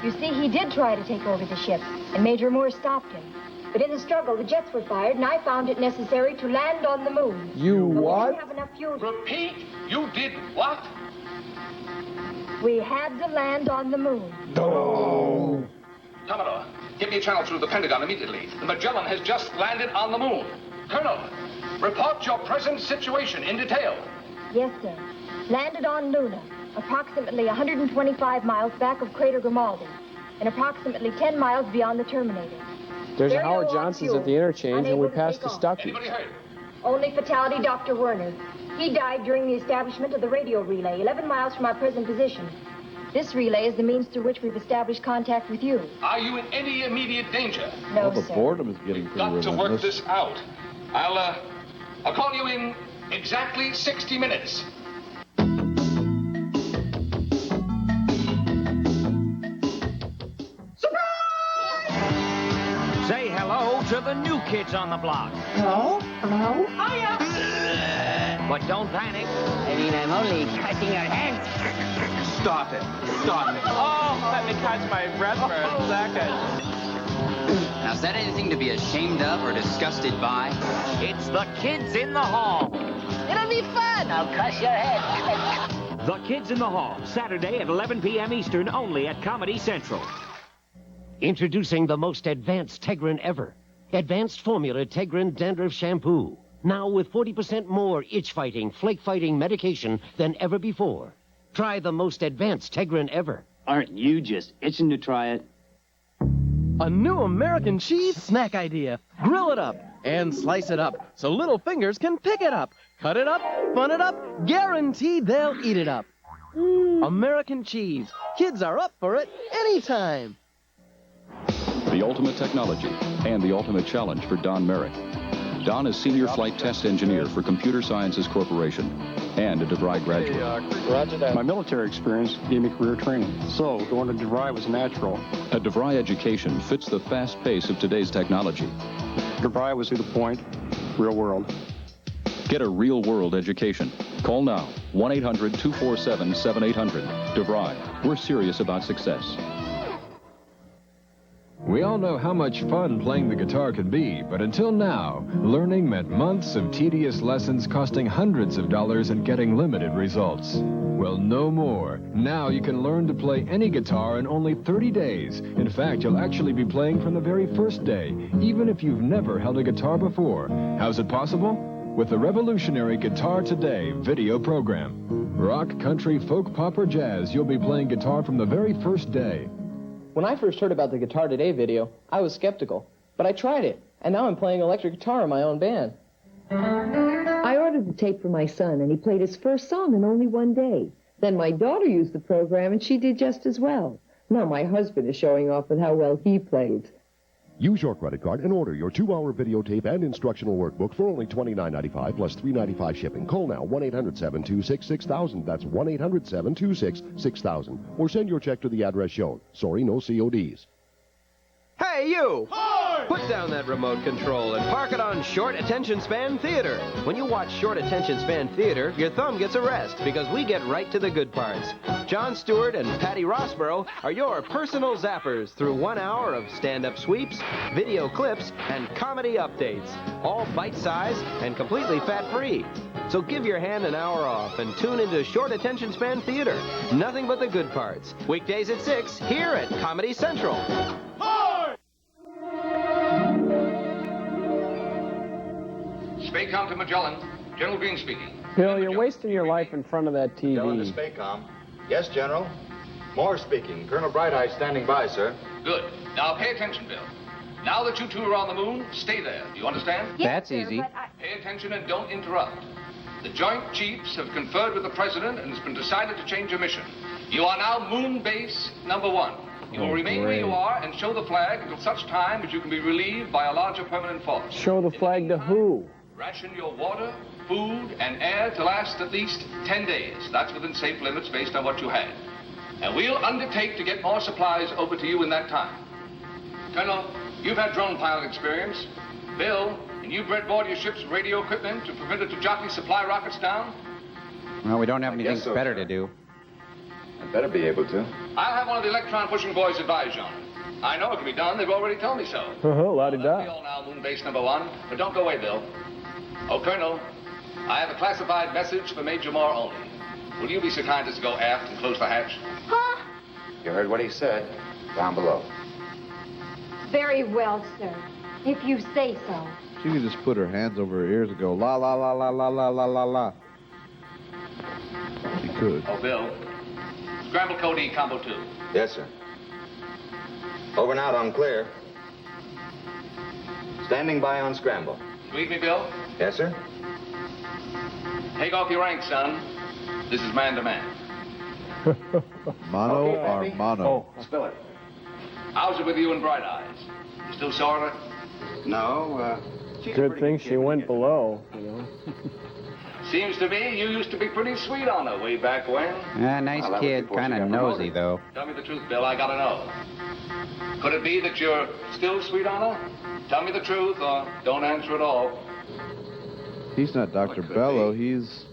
S22: You see, he did try to take over the ship, and Major Moore stopped him. But in the struggle, the jets were fired, and I found it necessary to land on the moon.
S6: You what?
S22: We didn't have enough fuel.
S24: Repeat? You did what?
S22: We had to land on the moon.
S6: Oh.
S24: Commodore, give me a channel through the Pentagon immediately. The Magellan has just landed on the moon. Colonel, report your present situation in detail.
S22: Yes, sir. Landed on Luna, approximately 125 miles back of Crater Grimaldi, and approximately 10 miles beyond the Terminator.
S6: There's a
S22: Very
S6: Howard
S22: low on
S6: Johnson's
S22: fuel.
S6: at the interchange, and we
S22: Unable to
S6: passed
S22: take
S6: the
S22: off.
S6: Stuckey.
S22: Only fatality, Dr. Werner. He died during the establishment of the radio relay, 11 miles from our present position. This relay is the means through which we've established contact with you.
S24: Are you in any immediate danger?
S22: No,
S14: The
S22: sir.
S14: boredom is getting pretty
S24: Got to work
S14: relentless.
S24: this out. I'll call you in exactly 60 minutes.
S2: Say hello to the new kids on the block.
S5: Hello? Hello?
S2: Hiya! But don't panic.
S5: I'm only cutting your head.
S2: Stop it. Stop it.
S5: Oh, let me catch my breath for a second.
S20: Now, is that anything to be ashamed of or disgusted by?
S2: It's the kids in the hall.
S5: It'll be fun. I'll crush your head.
S2: The Kids in the Hall, Saturday at 11 p.m. Eastern, only at Comedy Central.
S21: Introducing the most advanced Tegrin ever. Advanced Formula Tegrin Dandruff Shampoo. Now with 40% more itch-fighting, flake-fighting medication than ever before. Try the most advanced Tegrin ever.
S1: Aren't you just itching to try it?
S23: A new American cheese snack idea. Grill it up and slice it up so little fingers can pick it up. Cut it up, fun it up, guaranteed they'll eat it up. American cheese. Kids are up for it anytime.
S7: The ultimate technology and the ultimate challenge for Don Merrick. Don is Senior Flight Test Engineer for Computer Sciences Corporation and a DeVry graduate.
S8: Roger that. My military experience gave me career training, so going to DeVry was natural.
S7: A DeVry education fits the fast pace of today's technology.
S8: DeVry was to the point, real world.
S7: Get a real-world education. Call now, 1-800-247-7800. DeVry, we're serious about success.
S11: We all know how much fun playing the guitar can be, but until now, learning meant months of tedious lessons costing hundreds of dollars and getting limited results. Well, no more. Now you can learn to play any guitar in only 30 days. In fact, you'll actually be playing from the very first day, even if you've never held a guitar before. How's it possible? With the revolutionary Guitar Today video program. Rock, country, folk, pop, or jazz, you'll be playing guitar from the very first day.
S25: When I first heard about the Guitar Today video, I was skeptical. But I tried it, and now I'm playing electric guitar in my own band.
S26: I ordered the tape for my son, and he played his first song in only one day. Then my daughter used the program, and she did just as well. Now my husband is showing off with how well he played.
S27: Use your credit card and order your 2-hour videotape and instructional workbook for only $29.95 plus $3.95 shipping. Call now, 1-800-726-6000. That's 1-800-726-6000. Or send your check to the address shown. Sorry, no CODs.
S28: Hey, you! Put down that remote control and park it on Short Attention Span Theater. When you watch Short Attention Span Theater, your thumb gets a rest because we get right to the good parts. John Stewart and Patty Rossborough are your personal zappers through 1 hour of stand-up sweeps, video clips, and comedy updates. All bite-sized and completely fat-free. So give your hand an hour off and tune into Short Attention Span Theater. Nothing but the good parts. Weekdays at 6 here at Comedy Central.
S24: Spacecom to Magellan. General Green speaking.
S6: Bill, you're wasting your life in front of that TV.
S3: Magellan to Spacecom. Yes, General. Moore speaking. Colonel Bright-Eye standing by, sir.
S24: Good. Now pay attention, Bill. Now that you two are on the moon, stay there. Do you understand?
S10: Yes, that's easy.
S24: Pay attention and don't interrupt. The Joint Chiefs have conferred with the President and it's been decided to change your mission. You are now Moonbase #1. You will remain where you are and show the flag until such time as you can be relieved by a larger permanent force.
S6: Show the flag to who?
S24: Ration your water, food, and air to last at least 10 days. That's within safe limits based on what you had. And we'll undertake to get more supplies over to you in that time. Colonel, you've had drone pilot experience. Bill, and you breadboard your ship's radio equipment to prevent it to jockey supply rockets down?
S10: Well, we don't have anything better to do.
S3: I'd better be able to.
S24: I'll have one of the electron-pushing boys advise you on it. I know it can be done. They've already told me so.
S6: La-di-da.
S24: That'll be all now, Moonbase #1. But don't go away, Bill. Oh, Colonel, I have a classified message for Major Moore only. Will you be so kind as to go aft and close the hatch?
S22: Huh?
S3: You heard what he said. Down below.
S22: Very well, sir. If you say so.
S14: She could just put her hands over her ears and go, la, la, la, la, la, la, la, la, la. She could.
S24: Oh, Bill. Scramble code E, combo 2.
S3: Yes, sir. Over and out on clear. Standing by on scramble.
S24: You read me, Bill?
S3: Yes, sir.
S24: Take off your rank, son. This is man to man.
S14: Mono
S24: Okay,
S14: or
S24: baby.
S14: mono?
S24: Oh, spill it. How's it with you and Bright Eyes? You still sore of it?
S3: No,
S6: Good thing she went below, you know.
S24: Seems to me you used to be pretty sweet on her way back when.
S10: Nice
S24: Well, that was
S10: kid,
S24: before she
S10: kind of
S24: got
S10: nosy,
S24: promoted.
S10: though.
S24: Tell me the truth, Bill. I gotta know. Could it be that you're still sweet on her? Tell me the truth, or don't answer at all.
S14: He's not Dr. Bello, he's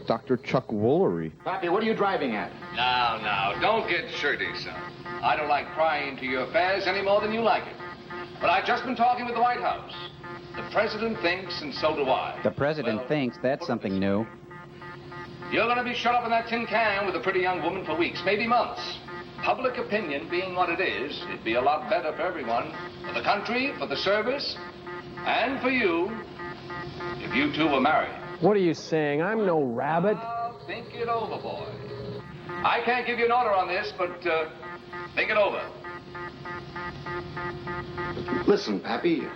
S14: Dr. Chuck Woolery.
S3: Pappy, what are you driving at?
S24: Now, don't get shirty, son. I don't like prying into your affairs any more than you like it. But I've just been talking with the White House. The President thinks, and so do I.
S10: The President thinks that's something new.
S24: You're going to be shut up in that tin can with a pretty young woman for weeks, maybe months. Public opinion being what it is, it'd be a lot better for everyone. For the country, for the service, and for you, if you two were married.
S6: What are you saying? I'm no rabbit.
S24: Think it over, boy. I can't give you an order on this, but think it over.
S3: Listen, Pappy.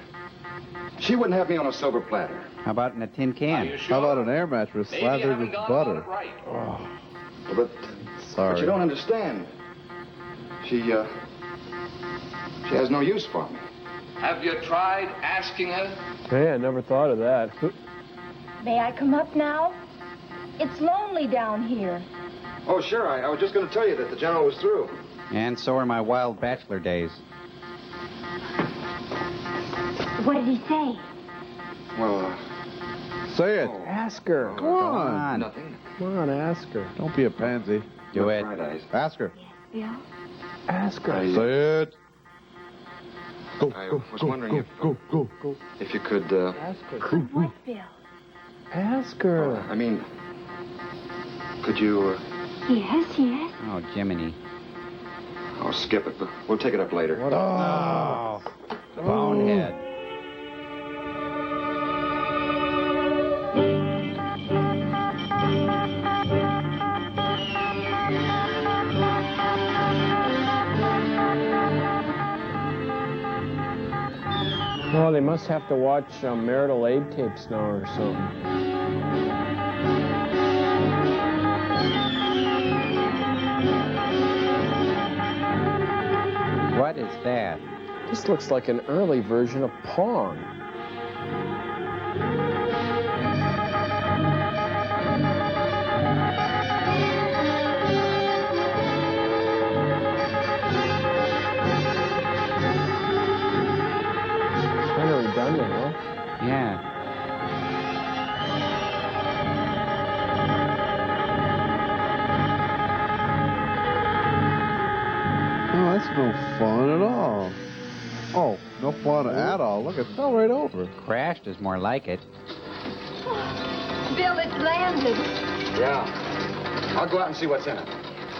S3: She wouldn't have me on a silver platter.
S10: How about in a tin can?
S14: How about an air mattress slathered with butter?
S3: Oh. But
S14: Sorry.
S3: But you don't understand. She has no use for me.
S24: Have you tried asking her?
S6: Hey, I never thought of that.
S22: May I come up now? It's lonely down here.
S3: Oh, sure. I was just going to tell you that the general was through.
S10: And so are my wild bachelor days.
S22: What did he say?
S3: Well,
S14: Say it.
S6: Ask her.
S14: Come on.
S3: Nothing.
S6: Come on, ask her.
S14: Don't be a pansy.
S10: Do it.
S14: Ask her.
S22: Bill?
S6: Ask her.
S14: Say it. Go,
S3: I
S14: go,
S3: was
S14: go,
S3: wondering
S14: go,
S3: if you could,
S6: Ask her.
S22: What, Bill?
S6: Ask her.
S3: I mean, could you,
S22: Yes, yes.
S10: Oh, Jiminy.
S3: Oh, skip it. We'll take it up later.
S6: What
S10: Oh, bonehead.
S6: Oh, they must have to watch marital aid tapes now or something.
S10: What is that?
S6: This looks like an early version of Pong. Kind of redundant, huh?
S10: Yeah.
S14: Oh, that's no fun at all. Oh, no fun at all. Look, it fell right over.
S10: Crashed is more like it.
S22: Bill, it's landed.
S3: Yeah. I'll go out and see what's in it.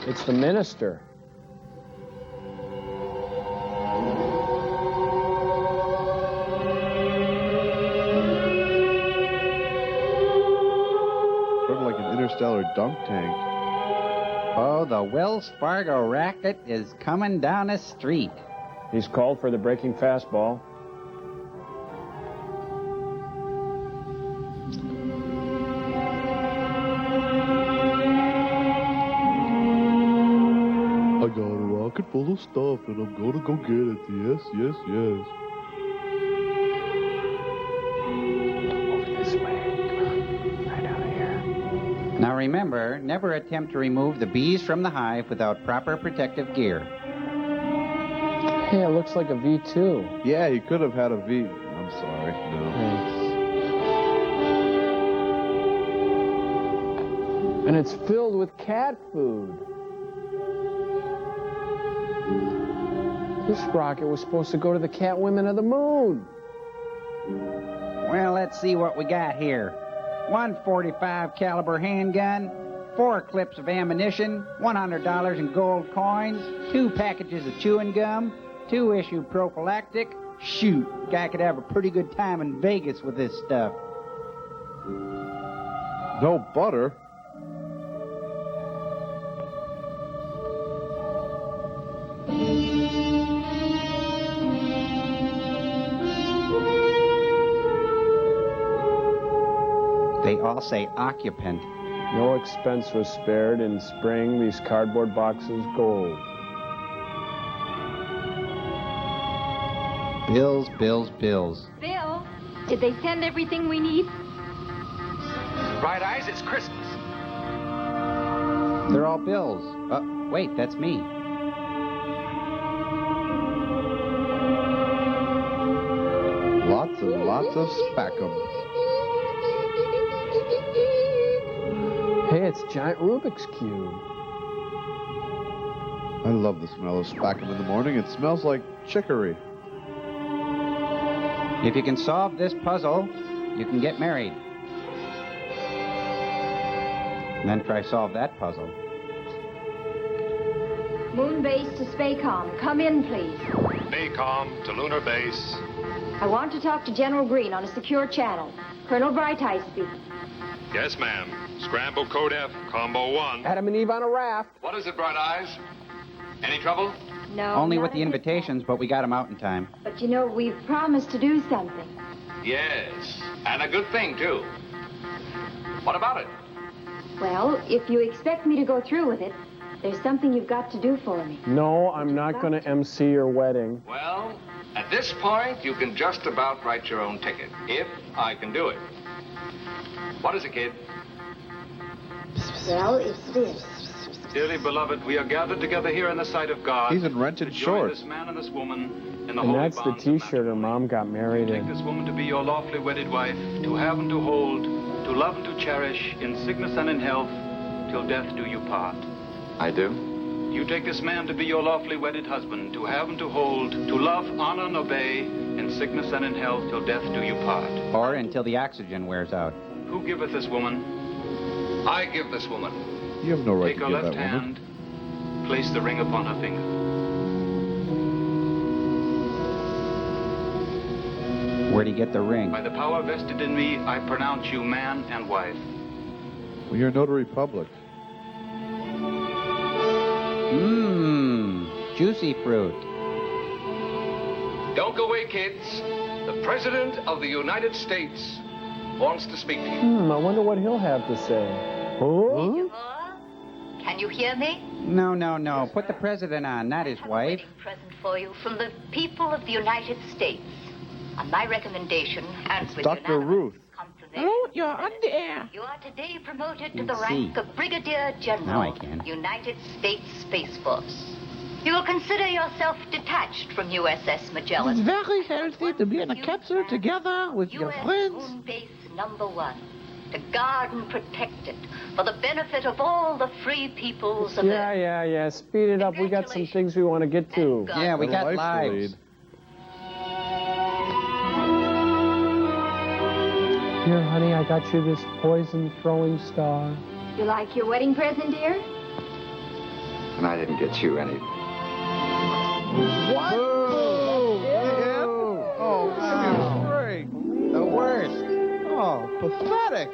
S6: It's the minister.
S14: Sort of like an interstellar dunk tank.
S10: Oh, the Wells Fargo racket is coming down the street.
S6: He's called for the breaking fastball.
S14: I got a rocket full of stuff and I'm gonna go get it. Yes, yes, yes.
S6: Over this way. Come on. Right out of here.
S10: Now remember, never attempt to remove the bees from the hive without proper protective gear.
S6: Hey, it looks like a V2.
S14: Yeah, he could have had a V. I'm sorry. No.
S6: Thanks. And it's filled with cat food. This rocket was supposed to go to the cat women of the moon.
S10: Well, let's see what we got here. 145 caliber handgun, 4 clips of ammunition, $100 in gold coins, 2 packages of chewing gum, 2 issue prophylactic. Shoot, guy could have a pretty good time in Vegas with this stuff.
S14: No butter?
S10: They all say occupant.
S6: No expense was spared in spraying these cardboard boxes gold.
S10: Bills, bills, bills.
S22: Bill, did they send everything we need?
S24: Bright eyes, it's Christmas.
S10: They're all bills. Wait, that's me.
S14: Lots and lots of spackum.
S6: Hey, it's a giant Rubik's Cube.
S14: I love the smell of spackum in the morning. It smells like chicory.
S10: If you can solve this puzzle, you can get married. And then try solve that puzzle.
S22: Moonbase to Spacom. Come in, please.
S17: Spacom to Lunar Base.
S22: I want to talk to General Green on a secure channel. Colonel Bright Eye speaking.
S17: Yes, ma'am. Scramble Code F, Combo 1.
S6: Adam and Eve on a raft.
S24: What is it, Bright Eyes? Any trouble?
S22: No.
S10: Only
S22: not
S10: with the
S22: at this
S10: invitations, but we got them out in time.
S22: point. But you know, we've promised to do something.
S24: Yes, and a good thing, too. What about it?
S22: Well, if you expect me to go through with it, there's something you've got to do for me.
S6: No, I'm not going to MC your wedding.
S24: Well, at this point, you can just about write your own ticket, if I can do it. What is it, kid?
S22: Well, it's this.
S24: Dearly beloved, we are gathered together here in the sight of God.
S14: He's in rented
S24: to join
S14: shorts.
S24: this man and this woman in the
S6: And
S24: holy
S6: that's the
S24: bonds of
S6: T-shirt her mom got married
S24: Take
S6: in.
S24: this woman to be your lawfully wedded wife, to have and to hold, to love and to cherish, in sickness and in health, till death do you part.
S3: I do.
S24: You take this man to be your lawfully wedded husband, to have and to hold, to love, honor, and obey, in sickness and in health, till death do you part.
S10: Or until the oxygen wears out.
S24: Who giveth this woman? I give this woman.
S14: You have no right
S24: Take
S14: to
S24: her
S14: give
S24: left
S14: that woman.
S24: hand, place the ring upon her finger.
S10: Where'd he get the ring?
S24: By the power vested in me, I pronounce you man and wife.
S14: Well, you're a notary public.
S10: Mmm, juicy fruit.
S24: Don't go away, kids. The President of the United States wants to speak to you.
S6: I wonder what he'll have to say. Huh?
S4: Can you hear me?
S10: No. Put the president on, not his wife.
S4: Present for you from the people of the United States. On my recommendation and with
S14: Dr. Ruth.
S4: Hello, you're on the air. You are today promoted to the rank of Brigadier General,
S10: Now I can.
S4: United States Space Force. You will consider yourself detached from USS Magellan.
S9: It's very healthy to be in a capsule together with your friends.
S4: Moonbase #1. To guard and protect it for the benefit of all the free peoples of Earth.
S6: Yeah. Speed it up. We got some things we want to get to.
S10: Yeah, we got lives.
S6: Here, honey, I got you this poison-throwing star.
S22: You like your wedding present, dear?
S3: And I didn't get you any.
S10: What? Oh, wow.
S14: Break.
S10: The worst.
S14: Oh, pathetic.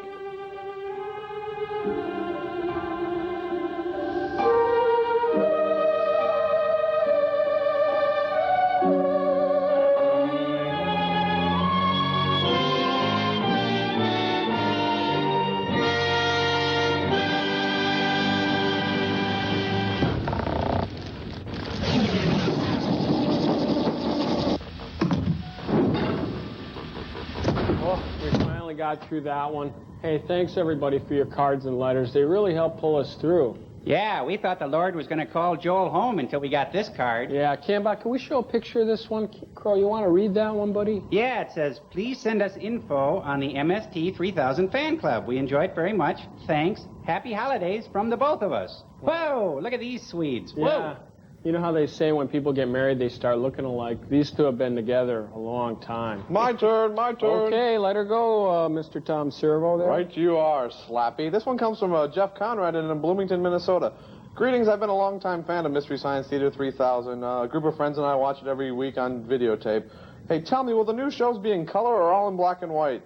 S6: Oh, we finally got through that one. Hey, thanks everybody for your cards and letters. They really helped pull us through.
S10: Yeah, we thought the Lord was going to call Joel home until we got this card.
S6: Yeah, Cambot, can we show a picture of this one? Crow, you want to read that one, buddy?
S10: Yeah, it says, please send us info on the MST3K fan club. We enjoy it very much. Thanks. Happy holidays from the both of us. Whoa, look at these Swedes. Whoa.
S6: Yeah. You know how they say when people get married, they start looking alike? These two have been together a long time.
S14: My turn.
S6: Okay, let her go, Mr. Tom Servo there.
S14: Right you are, Slappy. This one comes from Jeff Conrad in Bloomington, Minnesota. Greetings, I've been a long-time fan of Mystery Science Theater 3000. A group of friends and I watch it every week on videotape. Hey, tell me, will the new shows be in color or all in black and white?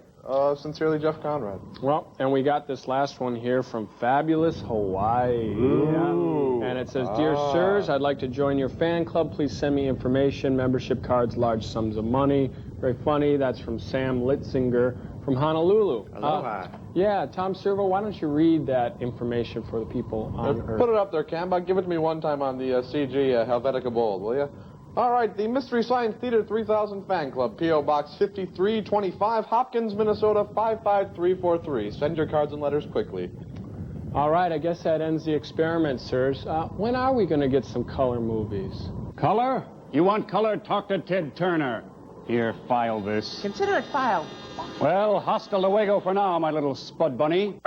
S14: Sincerely, Jeff Conrad.
S6: Well, and we got this last one here from fabulous Hawaii.
S14: Ooh.
S6: Yeah. And it says, Dear Sirs, I'd like to join your fan club. Please send me information, membership cards, large sums of money. Very funny. That's from Sam Litzinger from Honolulu.
S10: Aloha.
S6: Yeah, Tom Servo, why don't you read that information for the people on Earth?
S14: Put it up there, Cam. Give it to me one time on the CG Helvetica Bold, will you? All right, the Mystery Science Theater 3000 Fan Club, P.O. Box 5325, Hopkins, Minnesota 55343. Send your cards and letters quickly.
S6: All right, I guess that ends the experiment, sirs. When are we going to get some color movies?
S12: Color? You want color? Talk to Ted Turner. Here, file this.
S9: Consider it filed.
S12: Well, hasta luego for now, my little spud bunny.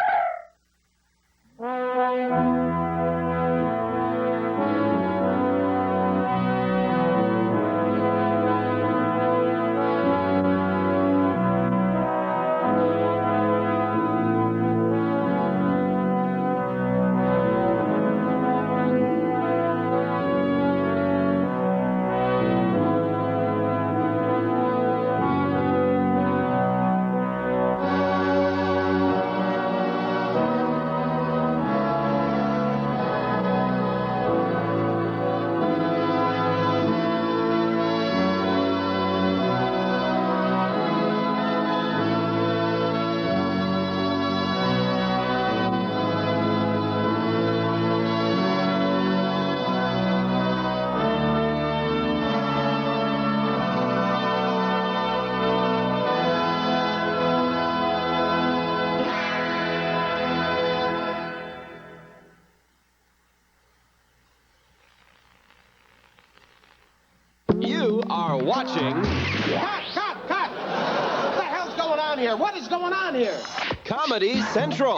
S28: are watching...
S23: Cut! Cut! Cut! What the hell's going on here? What is going on here?
S28: Comedy Central.